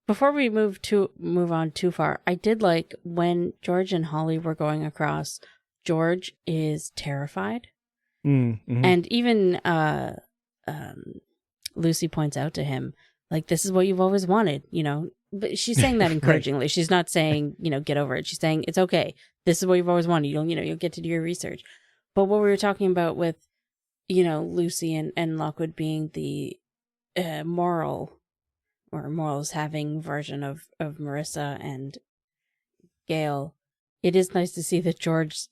Before we move on too far, I did like when George and Holly were going across, George is terrified. Mm-hmm. And even Lucy points out to him, like, this is what you've always wanted, but she's saying that encouragingly. Right. She's not saying, get over it. She's saying, it's okay. This is what you've always wanted. You'll get to do your research. But what we were talking about with, Lucy and Lockwood being the moral or morals having version of Marissa and Gale, it is nice to see that George,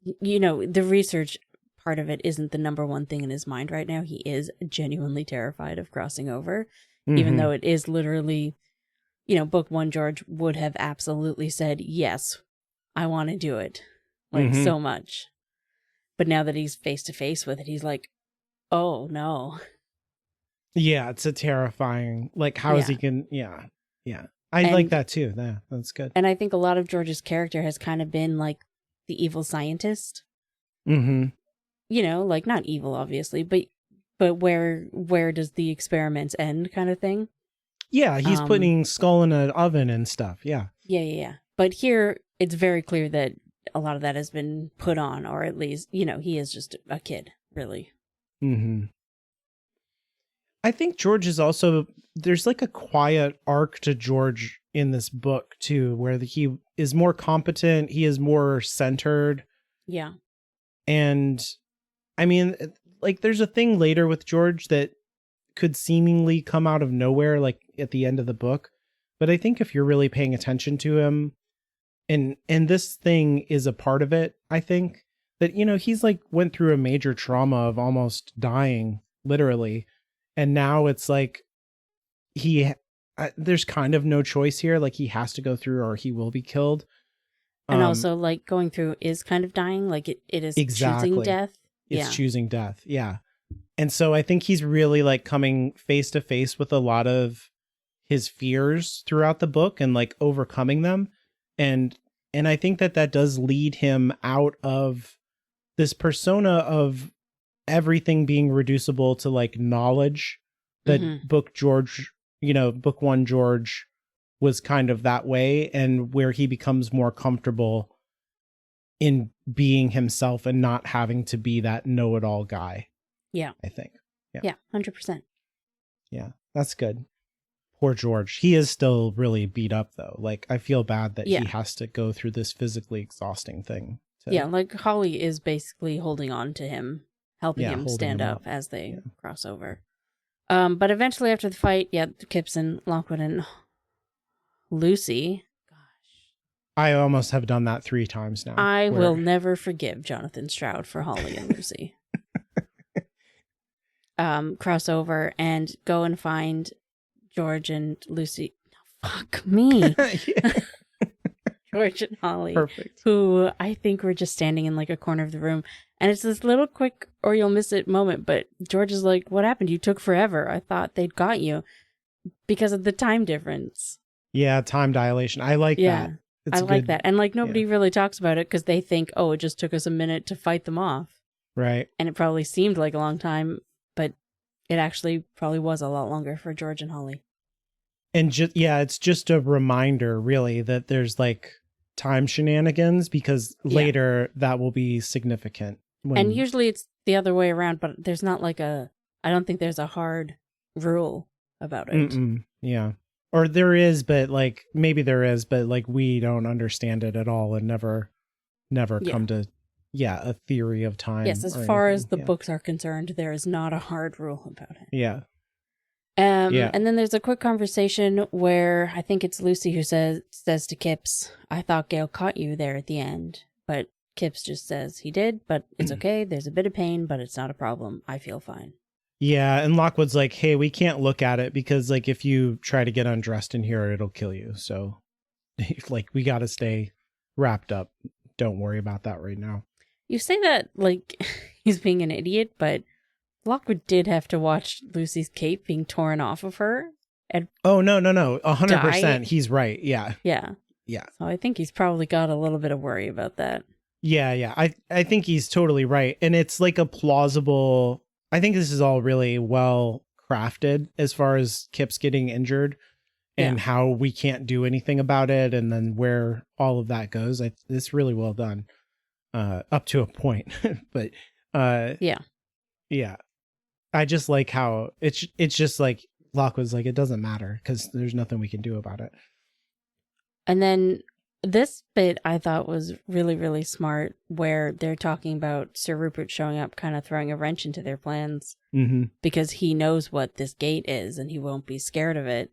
the research part of it isn't the number one thing in his mind right now. He is genuinely terrified of crossing over, even though it is literally, book one, George would have absolutely said, yes, I want to do it, like so much. But now that he's face to face with it, he's like, oh no. Yeah, it's a terrifying, like, how is he can, I like that too. Yeah, that's good. And I think a lot of George's character has kind of been like the evil scientist. Like not evil, obviously, but where does the experiments end kind of thing? Yeah, he's putting Skull in an oven and stuff. Yeah. Yeah. But here, it's very clear that a lot of that has been put on, or at least, he is just a kid, really. I think George is also, there's like a quiet arc to George in this book too, where he is more competent, he is more centered. Yeah. And I mean, like there's a thing later with George that could seemingly come out of nowhere, like at the end of the book. But I think if you're really paying attention to him, and this thing is a part of it, I think that, you know, he's like went through a major trauma of almost dying, literally. And now it's like there's kind of no choice here. Like he has to go through or he will be killed. And also like going through is kind of dying. Like it is choosing death. It's choosing death. Yeah. And so I think he's really like coming face to face with a lot of his fears throughout the book and like overcoming them. And I think that does lead him out of this persona of everything being reducible to like knowledge that book one George was kind of that way, and where he becomes more comfortable in being himself and not having to be that know-it-all guy. Yeah. I think. Yeah, 100%. Yeah, that's good. Poor George. He is still really beat up though. Like I feel bad that he has to go through this physically exhausting thing. Yeah, like Holly is basically holding on to him, helping him stand up as they cross over. But eventually after the fight, Kipps and Lockwood and Lucy. Gosh. I almost have done that 3 times now. I will never forgive Jonathan Stroud for Holly and Lucy. Cross over and go and find George and Lucy. Fuck me. George and Holly. Perfect. Who I think were just standing in like a corner of the room. And it's this little quick or you'll miss it moment. But George is like, what happened? You took forever. I thought they'd got you because of the time difference. Yeah, time dilation. I like that. I like that. And like nobody really talks about it because they think, oh, it just took us a minute to fight them off. Right. And it probably seemed like a long time, but it actually probably was a lot longer for George and Holly. And it's just a reminder really that there's like time shenanigans because later that will be significant. And usually it's the other way around, but there's not like I don't think there's a hard rule about it. Yeah. Or there is, but like maybe there is, but like we don't understand it at all and never come to a theory of time. Yes, as far as the books are concerned, there is not a hard rule about it. Yeah. And then there's a quick conversation where I think it's Lucy who says to Kipps, I thought Gale caught you there at the end. But Kipps just says he did, but it's okay. There's a bit of pain, but it's not a problem. I feel fine. Yeah, and Lockwood's like, hey, we can't look at it because like if you try to get undressed in here, it'll kill you. So like we got to stay wrapped up. Don't worry about that right now. You say that like he's being an idiot, but Lockwood did have to watch Lucy's cape being torn off of her. And no. 100%. He's right. Yeah. Yeah. Yeah. So I think he's probably got a little bit of worry about that. Yeah. I think he's totally right. And it's like a plausible, I think this is all really well crafted as far as Kipps getting injured and how we can't do anything about it. And then where all of that goes. It's really well done up to a point. But yeah. I just like how it's just like Lockwood's like, it doesn't matter because there's nothing we can do about it. And then this bit I thought was really, really smart where they're talking about Sir Rupert showing up, kind of throwing a wrench into their plans because he knows what this gate is and he won't be scared of it.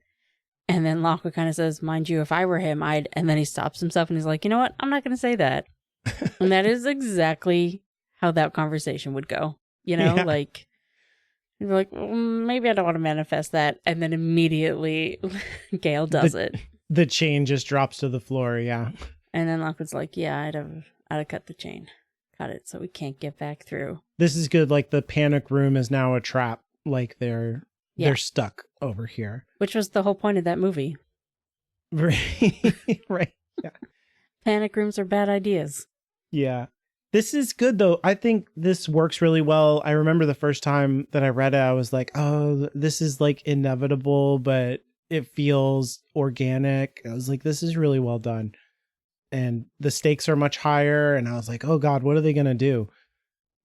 And then Lockwood kind of says, mind you, if I were him, I'd, and then he stops himself and he's like, you know what? I'm not going to say that. And that is exactly how that conversation would go. You know, like, you'd be like, maybe I don't want to manifest that. And then immediately Gale does it. The chain just drops to the floor. Yeah. And then Lockwood's like, yeah, I'd have cut the chain. Cut it so we can't get back through. This is good. Like the panic room is now a trap. Like they're stuck over here. Which was the whole point of that movie. Right. Right. Yeah. Panic rooms are bad ideas. Yeah. This is good, though. I think this works really well. I remember the first time that I read it, I was like, oh, this is like inevitable, but it feels organic. I was like, this is really well done. And the stakes are much higher. And I was like, oh, God, what are they going to do?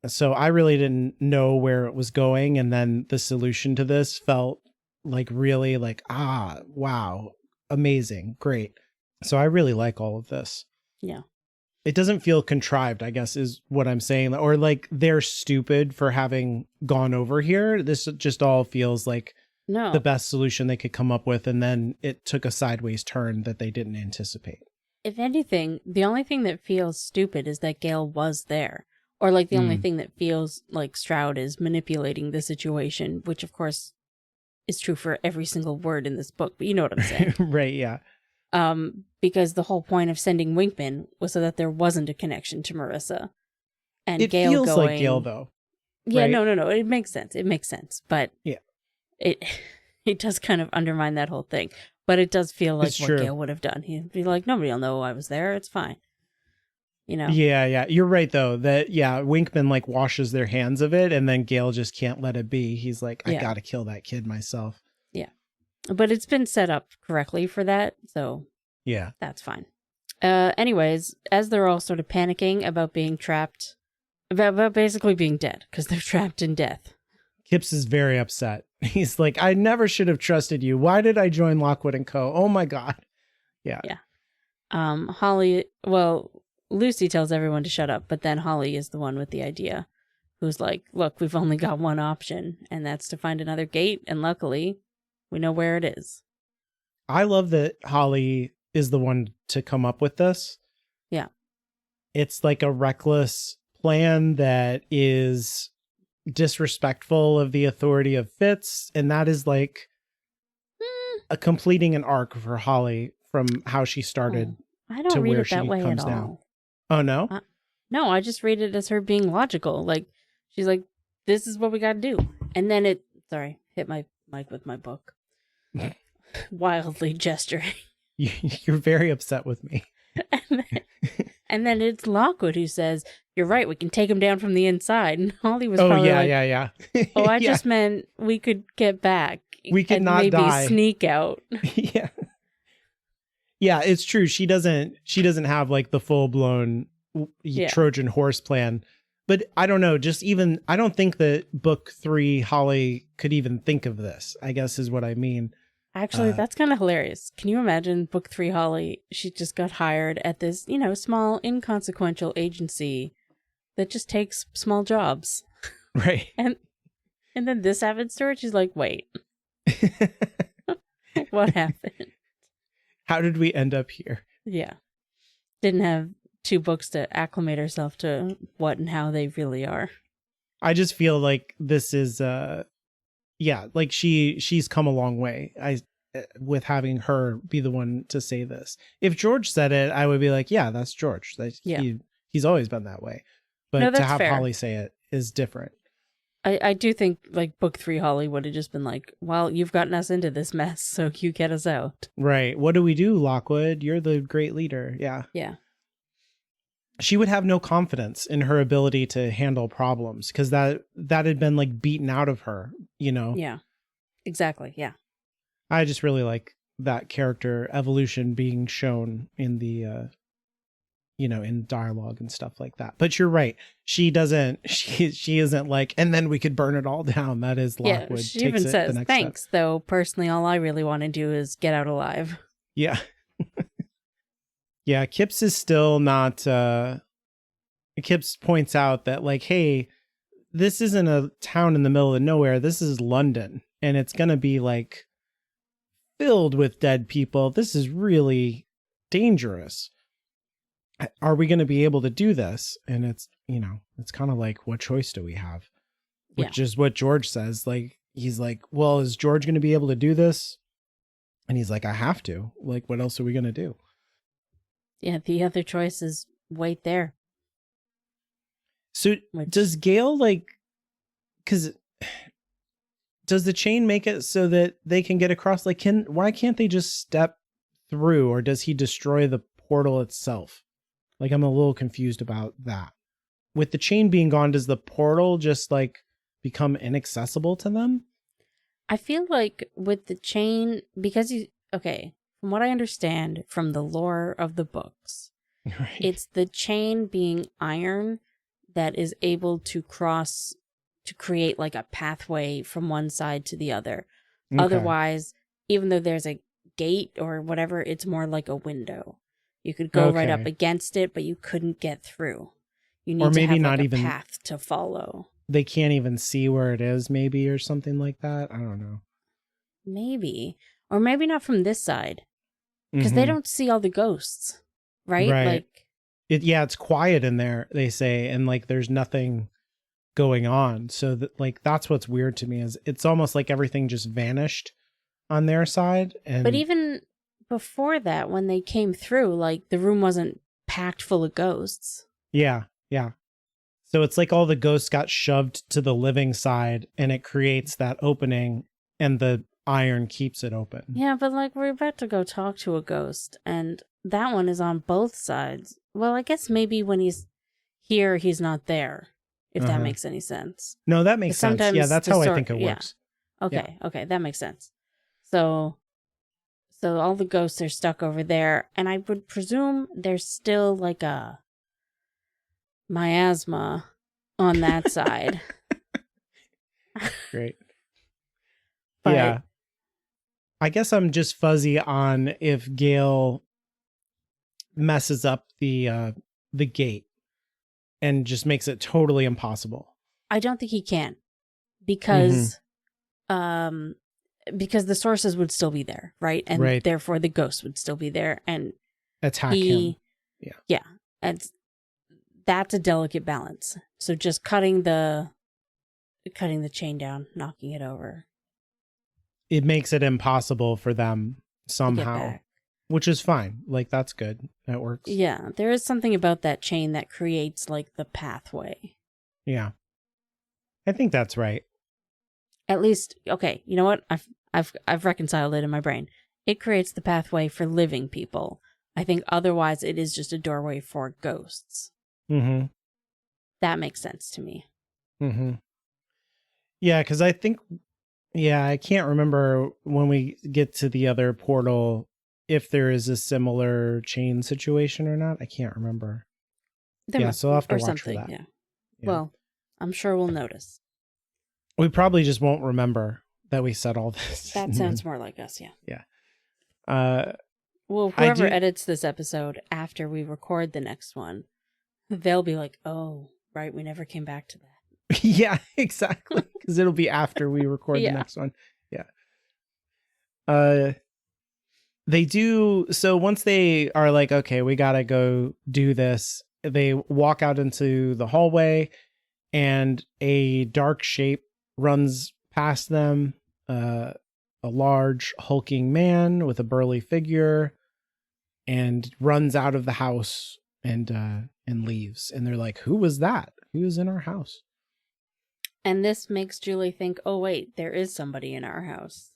So I really didn't know where it was going. And then the solution to this felt like really like, wow, amazing, great. So I really like all of this. Yeah. It doesn't feel contrived, I guess, is what I'm saying. Or like they're stupid for having gone over here. This just all feels like the best solution they could come up with, and then it took a sideways turn that they didn't anticipate. If anything, the only thing that feels stupid is that Gale was there. Or like the only thing that feels like Stroud is manipulating the situation, which of course is true for every single word in this book, but you know what I'm saying. Right, yeah. Because the whole point of sending Winkman was so that there wasn't a connection to Marissa. And it Gale feels going, like Gale, though. Yeah, right? No. It makes sense. But yeah, it does kind of undermine that whole thing. But it does feel like what Gale would have done. He'd be like, nobody will know I was there. It's fine. You know? Yeah. You're right, though. That, Winkman, like, washes their hands of it, and then Gale just can't let it be. He's like, I gotta kill that kid myself. Yeah. But it's been set up correctly for that, so yeah, that's fine. Anyways, as they're all sort of panicking about being trapped, about basically being dead, because they're trapped in death. Kipps is very upset. He's like, I never should have trusted you. Why did I join Lockwood & Co.? Oh my God. Yeah. Holly, Lucy tells everyone to shut up, but then Holly is the one with the idea, who's like, look, we've only got one option, and that's to find another gate, and luckily, we know where it is. I love that Holly is the one to come up with this. Yeah. It's like a reckless plan that is disrespectful of the authority of Fitz, and that is like completing an arc for Holly from how she started I don't to read where it that she way comes at now. all. Oh, no? No, I just read it as her being logical. Like, she's like, this is what we got to do. And then hit my mic with my book. Wildly gesturing. You're very upset with me. and then it's Lockwood who says, you're right, we can take him down from the inside. And Holly was probably yeah. I just meant we could get back. We could not maybe die. Sneak out. Yeah. Yeah, it's true. She doesn't have like the full-blown Trojan horse plan. But I don't know, I don't think that book 3 Holly could even think of this, I guess is what I mean. Actually, that's kind of hilarious. Can you imagine book 3 Holly? She just got hired at this, small, inconsequential agency that just takes small jobs. Right. And then this happens to her. She's like, wait, what happened? How did we end up here? Yeah. Didn't have 2 books to acclimate herself to what and how they really are. I just feel like this is like she's come a long way with having her be the one to say this. If George said it, I would be like, yeah, that's George. He's always been that way. But to have fair. Holly say it is different. I do think like book 3 Holly would have just been like, well, you've gotten us into this mess, so you get us out. Right. What do we do, Lockwood? You're the great leader. Yeah. Yeah. She would have no confidence in her ability to handle problems because that had been like beaten out of her, Yeah, exactly. Yeah. I just really like that character evolution being shown in the, in dialogue and stuff like that. But you're right. She isn't like, and then we could burn it all down. That is Lockwood. Yeah, she even says, thanks, step. Though personally, all I really want to do is get out alive. Yeah. Yeah, Kipps is still not, Kipps points out that like, hey, this isn't a town in the middle of nowhere. This is London, and it's going to be like filled with dead people. This is really dangerous. Are we going to be able to do this? And it's, it's kind of like, what choice do we have? Which is what George says. Like, he's like, well, is George going to be able to do this? And he's like, I have to. Like, what else are we going to do? Yeah, the other choice is wait there. So does Gale because does the chain make it so that they can get across? Like, why can't they just step through, or does he destroy the portal itself? Like, I'm a little confused about that. With the chain being gone, does the portal just like become inaccessible to them? I feel like with the chain, because from what I understand from the lore of the books, right. It's the chain being iron that is able to cross to create like a pathway from one side to the other. Okay. Otherwise, even though there's a gate or whatever, it's more like a window. You could go right up against it, but you couldn't get through. You need to have not even a path to follow. They can't even see where it is, maybe, or something like that. I don't know. Maybe. Or maybe not from this side. Because they don't see all the ghosts, right? Right. It's quiet in there, they say, and like there's nothing going on. So that like that's what's weird to me is it's almost like everything just vanished on their side. And but even before that, when they came through, like the room wasn't packed full of ghosts. Yeah. So it's like all the ghosts got shoved to the living side and it creates that opening and the iron keeps it open. Yeah, but like we're about to go talk to a ghost and that one is on both sides. Well, I guess maybe when he's here, he's not there, if that makes any sense. No, that makes sense. Yeah, that's how I think it works. Okay, that makes sense. So all the ghosts are stuck over there, and I would presume there's still like a miasma on that side. Great. But, yeah. I guess I'm just fuzzy on if Gale messes up the gate and just makes it totally impossible. I don't think he can because the sources would still be there, right? And therefore the ghost would still be there and attack him. Yeah. And that's a delicate balance. So just cutting the chain down, knocking it over. It makes it impossible for them somehow, which is fine. Like, that's good. That works. Yeah. There is something about that chain that creates like the pathway. Yeah. I think that's right. At least, okay, you know what? I've reconciled it in my brain. It creates the pathway for living people. I think otherwise it is just a doorway for ghosts. Mm-hmm. That makes sense to me. Mm-hmm. Yeah, because I think, I can't remember when we get to the other portal if there is a similar chain situation or not. I can't remember. So I'll have to watch for that. Yeah. Well, I'm sure we'll notice. We probably just won't remember that we said all this. That sounds more like us, yeah. Yeah. Well, whoever edits this episode after we record the next one, they'll be like, oh, right, we never came back to that. Yeah, exactly. Because it'll be after we record the next one. Yeah. They do. So once they are like, okay, we got to go do this, they walk out into the hallway and a dark shape runs past them. A large hulking man with a burly figure and runs out of the house and leaves. And they're like, who was that? Who was in our house? And this makes Julie think, oh, wait, there is somebody in our house.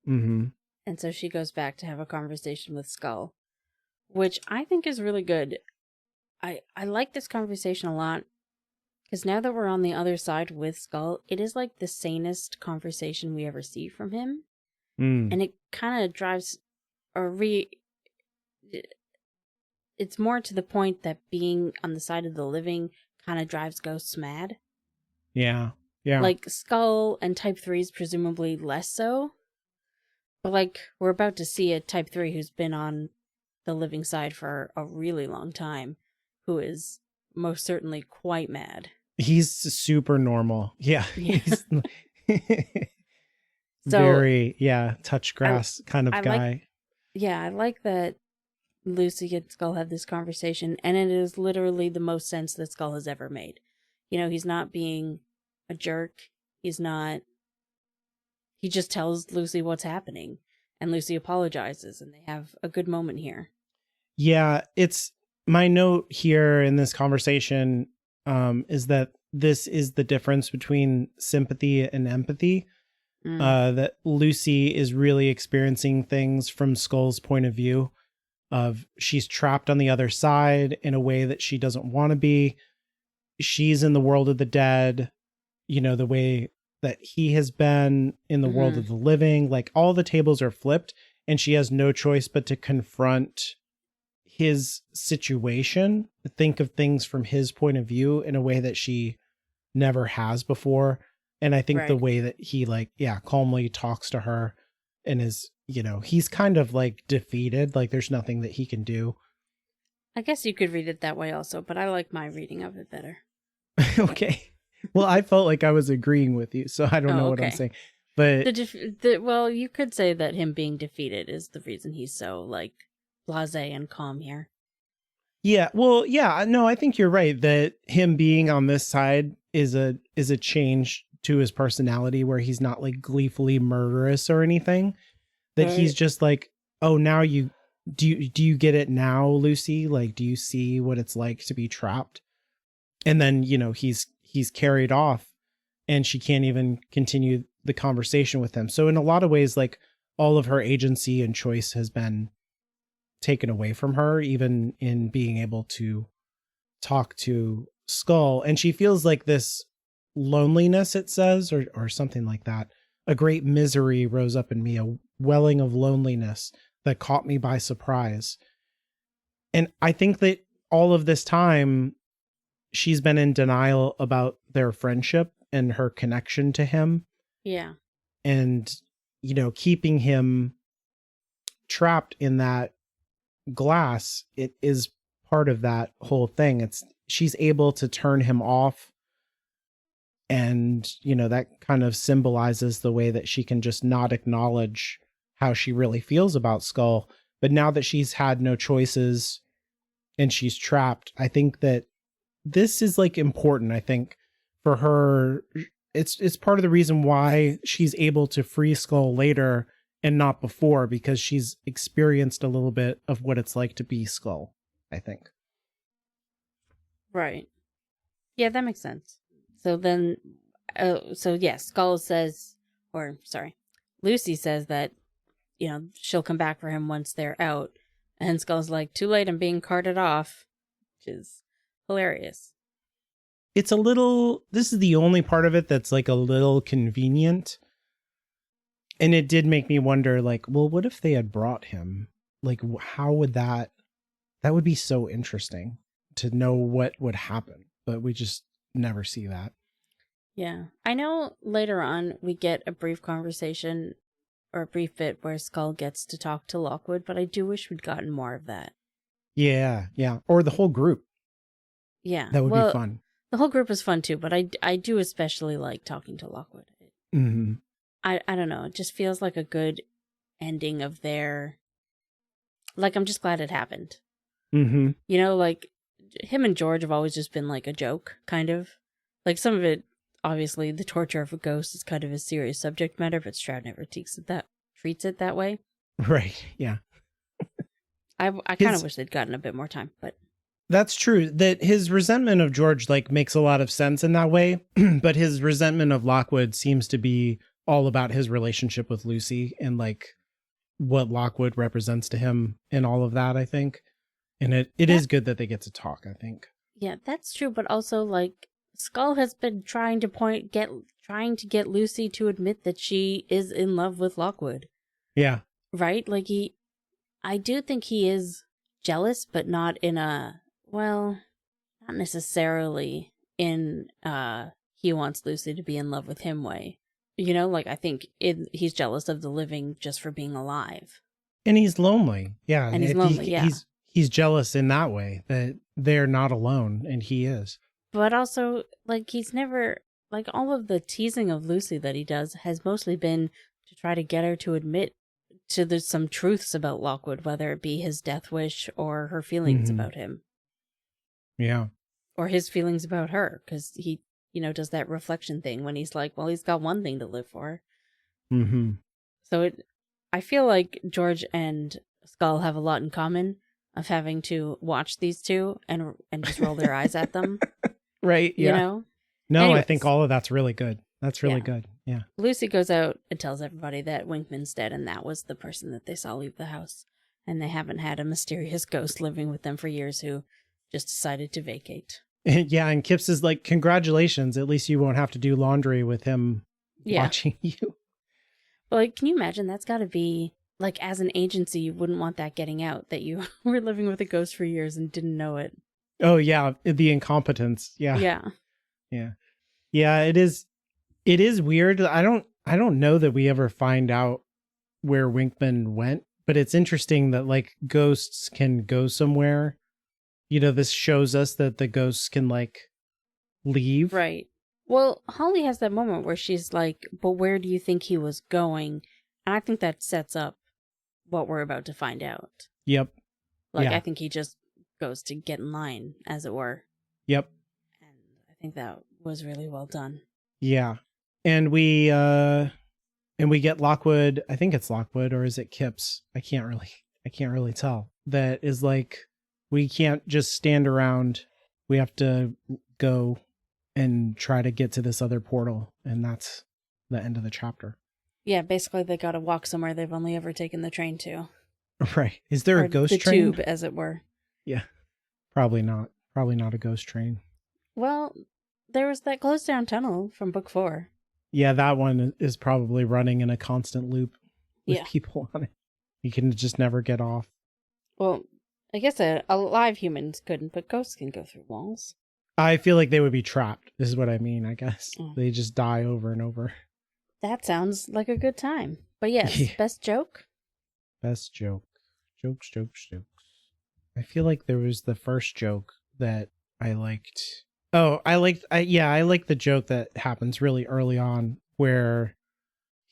Mm-hmm. And so she goes back to have a conversation with Skull, which I think is really good. I like this conversation a lot because now that we're on the other side with Skull, it is like the sanest conversation we ever see from him. And it kind of drives it's more to the point that being on the side of the living kind of drives ghosts mad. Yeah. Like Skull and Type 3 is presumably less so. But like we're about to see a Type 3 who's been on the living side for a really long time, who is most certainly quite mad. He's super normal. Yeah. He's very, touch grass kind of guy. I like that Lucy and Skull have this conversation, and it is literally the most sense that Skull has ever made. You know, he's not being a jerk. He just tells Lucy what's happening, and Lucy apologizes, and they have a good moment here. Yeah, it's my note here in this conversation is that this is the difference between sympathy and empathy. That Lucy is really experiencing things from Skull's point of view of she's trapped on the other side in a way that she doesn't want to be. She's in the world of the dead, you know, the way that he has been in the world of the living. Like all the tables are flipped and she has no choice but to confront his situation, think of things from his point of view in a way that she never has before. And I think the way that he calmly talks to her and is, you know, he's kind of like defeated, like there's nothing that he can do. I guess you could read it that way also, but I like my reading of it better. Okay. Well, I felt like I was agreeing with you, so I don't know what I'm saying. But well, you could say that him being defeated is the reason he's so like blasé and calm here. Yeah, well, yeah, no, I think you're right that him being on this side is a change to his personality where he's not like gleefully murderous or anything. That he's just like, oh, now do you get it now, Lucy? Like, do you see what it's like to be trapped? And then, he's carried off and she can't even continue the conversation with him. So in a lot of ways, like all of her agency and choice has been taken away from her, even in being able to talk to Skull. And she feels like this loneliness, it says, or something like that. A great misery rose up in me, a welling of loneliness that caught me by surprise. And I think that all of this time, she's been in denial about their friendship and her connection to him. Yeah. And, keeping him trapped in that glass, it is part of that whole thing. She's able to turn him off. And, that kind of symbolizes the way that she can just not acknowledge how she really feels about Skull. But now that she's had no choices and she's trapped, I think that this is like important, I think, for her. It's part of the reason why she's able to free Skull later and not before, because she's experienced a little bit of what it's like to be Skull, I think. Right. Yeah, that makes sense. So then, Skull says, Lucy says that, she'll come back for him once they're out. And Skull's like, too late, I'm being carted off, which is hilarious. This is the only part of it that's like a little convenient. And it did make me wonder, like, well, what if they had brought him? Like, how would that would be so interesting to know what would happen, but we just never see that. Yeah. I know later on we get a brief conversation or a brief bit where Skull gets to talk to Lockwood, but I do wish we'd gotten more of that. Yeah. Or the whole group. Yeah. That would be fun. The whole group is fun too, but I do especially like talking to Lockwood. Mm-hmm. I don't know. It just feels like a good ending of their... Like, I'm just glad it happened. Mm-hmm. Like, him and George have always just been like a joke, kind of. Like, some of it, obviously, the torture of a ghost is kind of a serious subject matter, but Stroud never treats it that way. Right, yeah. I kind of wish they'd gotten a bit more time, but... That's true. That his resentment of George, like, makes a lot of sense in that way, but his resentment of Lockwood seems to be all about his relationship with Lucy and, like, what Lockwood represents to him and all of that, I think. And it is good that they get to talk, I think. Yeah, that's true, but also, like, Skull has been trying to get Lucy to admit that she is in love with Lockwood. Yeah. Right? Like, I do think he is jealous, but not in a, well, not necessarily in he wants Lucy to be in love with him way. Like, I think he's jealous of the living just for being alive. And he's lonely. Yeah. And he's lonely, yeah. He's jealous in that way, that they're not alone, and he is. But also, like, he's never, like, all of the teasing of Lucy that he does has mostly been to try to get her to admit to some truths about Lockwood, whether it be his death wish or her feelings about him. Yeah. Or his feelings about her, because he, does that reflection thing when he's like, well, he's got one thing to live for. Mm-hmm. So I feel like George and Skull have a lot in common of having to watch these two and just roll their eyes at them. Right, yeah. No, anyways, I think all of that's really good. That's really good, yeah. Lucy goes out and tells everybody that Winkman's dead, and that was the person that they saw leave the house. And they haven't had a mysterious ghost living with them for years who just decided to vacate. Yeah, and Kipps is like, congratulations, at least you won't have to do laundry with him watching you. Well, like, can you imagine? That's got to be, like, as an agency, you wouldn't want that getting out, that you were living with a ghost for years and didn't know it. Oh, yeah, the incompetence. Yeah. Yeah. Yeah. Yeah, it is weird. I don't know that we ever find out where Winkman went, but it's interesting that, like, ghosts can go somewhere. This shows us that the ghosts can, like, leave. Right. Well, Holly has that moment where she's like, but where do you think he was going? And I think that sets up what we're about to find out. Yep. Like, Yeah. I think he just goes to get in line, as it were. Yep. And I think that was really well done. Yeah. And we get Lockwood, I think it's Lockwood, or is it Kipps? I can't really tell. That is like, we can't just stand around. We have to go and try to get to this other portal. And that's the end of the chapter. Yeah, basically they gotta walk somewhere they've only ever taken the train to. Right. Is there a ghost train? The tube, as it were. Yeah. Probably not. Probably not a ghost train. Well, there was that closed down tunnel from book 4. Yeah, that one is probably running in a constant loop with people on it. You can just never get off. Well, I guess alive humans couldn't, but ghosts can go through walls. I feel like they would be trapped. This is what I mean, I guess. Oh. They just die over and over. That sounds like a good time. But yes, best joke? Best joke. Jokes. I feel like there was the first joke that I liked. Oh, I like the joke that happens really early on where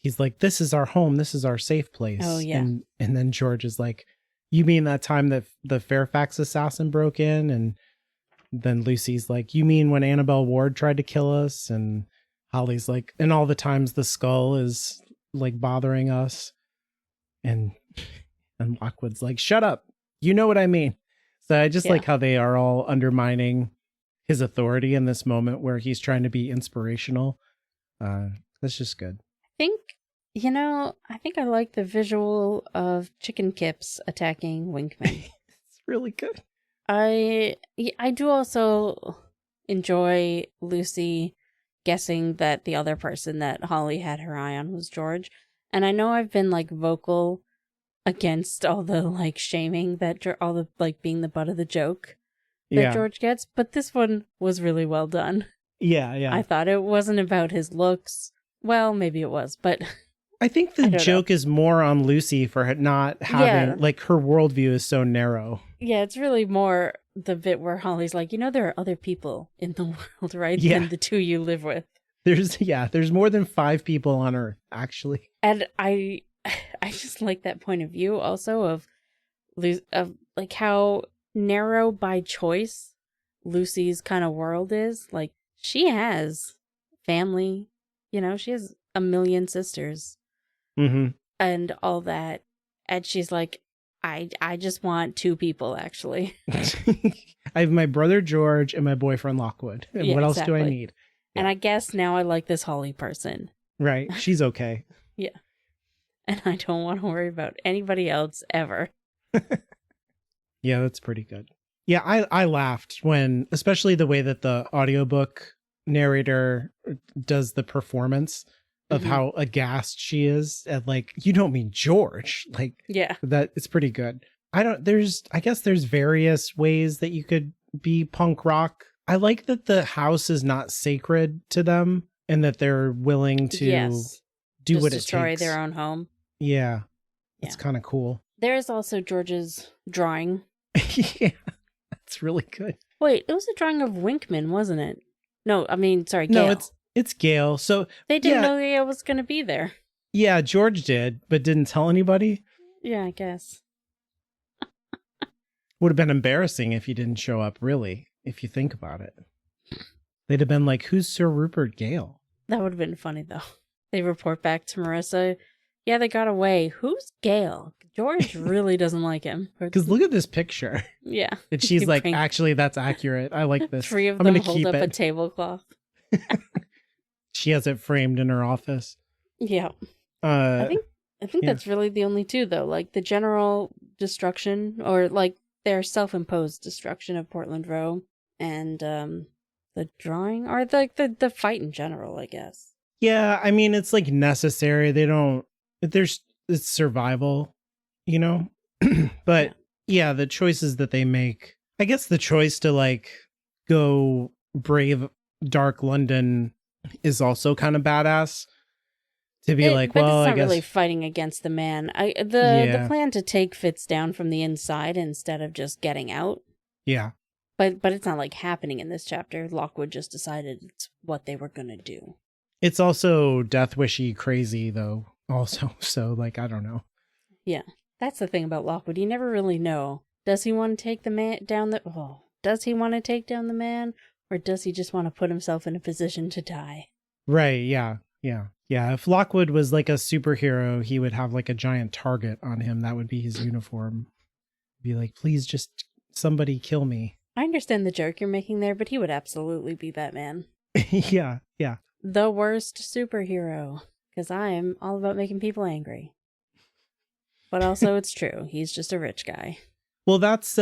he's like, this is our home. This is our safe place. Oh, yeah. And then George is like, you mean that time that the Fairfax assassin broke in? And then Lucy's like, you mean when Annabelle Ward tried to kill us? And Holly's like, and all the times the skull is like bothering us. And Lockwood's like, shut up. You know what I mean? So I just like how they are all undermining his authority in this moment where he's trying to be inspirational. That's just good. I think I like the visual of Chicken Kipps attacking Winkman. It's really good. I do also enjoy Lucy guessing that the other person that Holly had her eye on was George. And I know I've been like vocal against all the like shaming that all the like being the butt of the joke that George gets, but this one was really well done. Yeah. I thought it wasn't about his looks. Well, maybe it was, but I think the joke is more on Lucy for not having like her worldview is so narrow. Yeah, it's really more the bit where Holly's like, there are other people in the world, right? Yeah. Than the two you live with. There's more than 5 people on Earth, actually. And I just like that point of view also of like how narrow by choice Lucy's kind of world is. Like she has family, she has a million sisters and all that. And she's like, I just want 2 people, actually. I have my brother George and my boyfriend Lockwood. And what else do I need? And I guess now I like this Holly person. Right. She's okay. Yeah. And I don't want to worry about anybody else ever. Yeah, that's pretty good. Yeah, I laughed when, especially the way that the audiobook narrator does the performance of how aghast she is at like, you don't mean George. Like, that it's pretty good. I guess there's various ways that you could be punk rock. I like that the house is not sacred to them and that they're willing to do what it takes. Destroy their own home. Yeah. It's kind of cool. There is also George's drawing. Yeah. That's really good. Wait, it was a drawing of Winkman, wasn't it? No, I mean, sorry, Gale. No, it's Gale. So they didn't know Gale was going to be there. Yeah, George did, but didn't tell anybody. Yeah, I guess. Would have been embarrassing if he didn't show up, really, if you think about it. They'd have been like, who's Sir Rupert Gale? That would have been funny, though. They report back to Marissa. Yeah, they got away. Who's Gale? George really doesn't like him. Because look at this picture. Yeah. And she's like, actually, that's accurate. I like this. 3 of them hold up a tablecloth. She has it framed in her office. Yeah. I think that's really the only 2, though. Like the general destruction, or like their self-imposed destruction of Portland Row, and the drawing, or like the fight in general, I guess. Yeah, I mean, it's like necessary. It's survival, but the choices that they make, I guess the choice to like go brave dark London is also kind of badass. To be like, well, it's not I guess really fighting against the man. The plan to take Fitz down from the inside instead of just getting out. Yeah. But it's not like happening in this chapter. Lockwood just decided it's what they were going to do. It's also death wishy crazy though. Also, so like I don't know. Yeah, that's the thing about Lockwood. You never really know. Does he want to take the man down the? Oh, does he want to take down the man, or does he just want to put himself in a position to die? Right. Yeah. If Lockwood was like a superhero, he would have like a giant target on him. That would be his uniform. Be like, please, just somebody kill me. I understand the joke you're making there, but he would absolutely be Batman. Yeah. The worst superhero, because I'm all about making people angry. But also, it's true. He's just a rich guy. Well, that's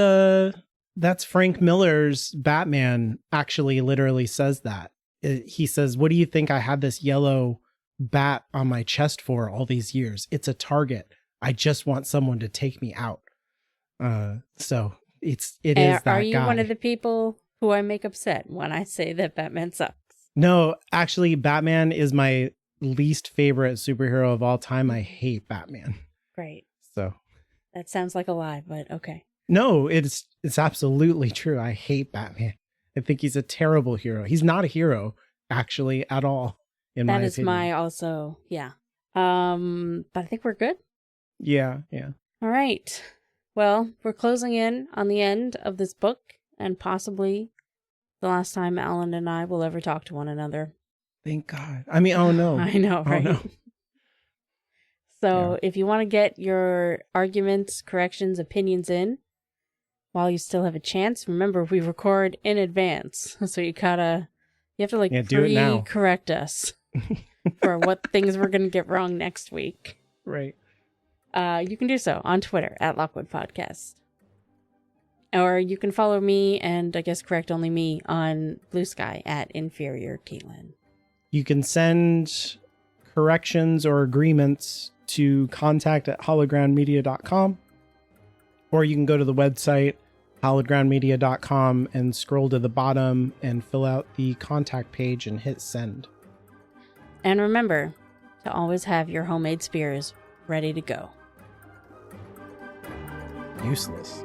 Frank Miller's Batman. Actually, literally says that. He says, "What do you think I had this yellow bat on my chest for all these years? It's a target. I just want someone to take me out." So it is that guy. Are you one of the people who I make upset when I say that Batman sucks? No, actually, Batman is my least favorite superhero of all time. I hate Batman. Great. So that sounds like a lie, but okay. No, it's absolutely true. I hate Batman. I think he's a terrible hero. He's not a hero, actually, at all, in my opinion. That is my also, yeah. But I think we're good. Yeah. All right. Well, we're closing in on the end of this book, and possibly the last time Alan and I will ever talk to one another. Thank God. I mean, oh no. I know, right? Oh, no. So if you want to get your arguments, corrections, opinions in while you still have a chance, remember we record in advance. So you have to like pre-correct us for what things we're going to get wrong next week. Right. You can do so on Twitter at Lockwood Podcast. Or you can follow me and I guess correct only me on Blue Sky at Inferior Caitlin. You can send corrections or agreements to contact@hologroundmedia.com, or you can go to the website hologroundmedia.com and scroll to the bottom and fill out the contact page and hit send. And remember to always have your homemade spears ready to go. Useless.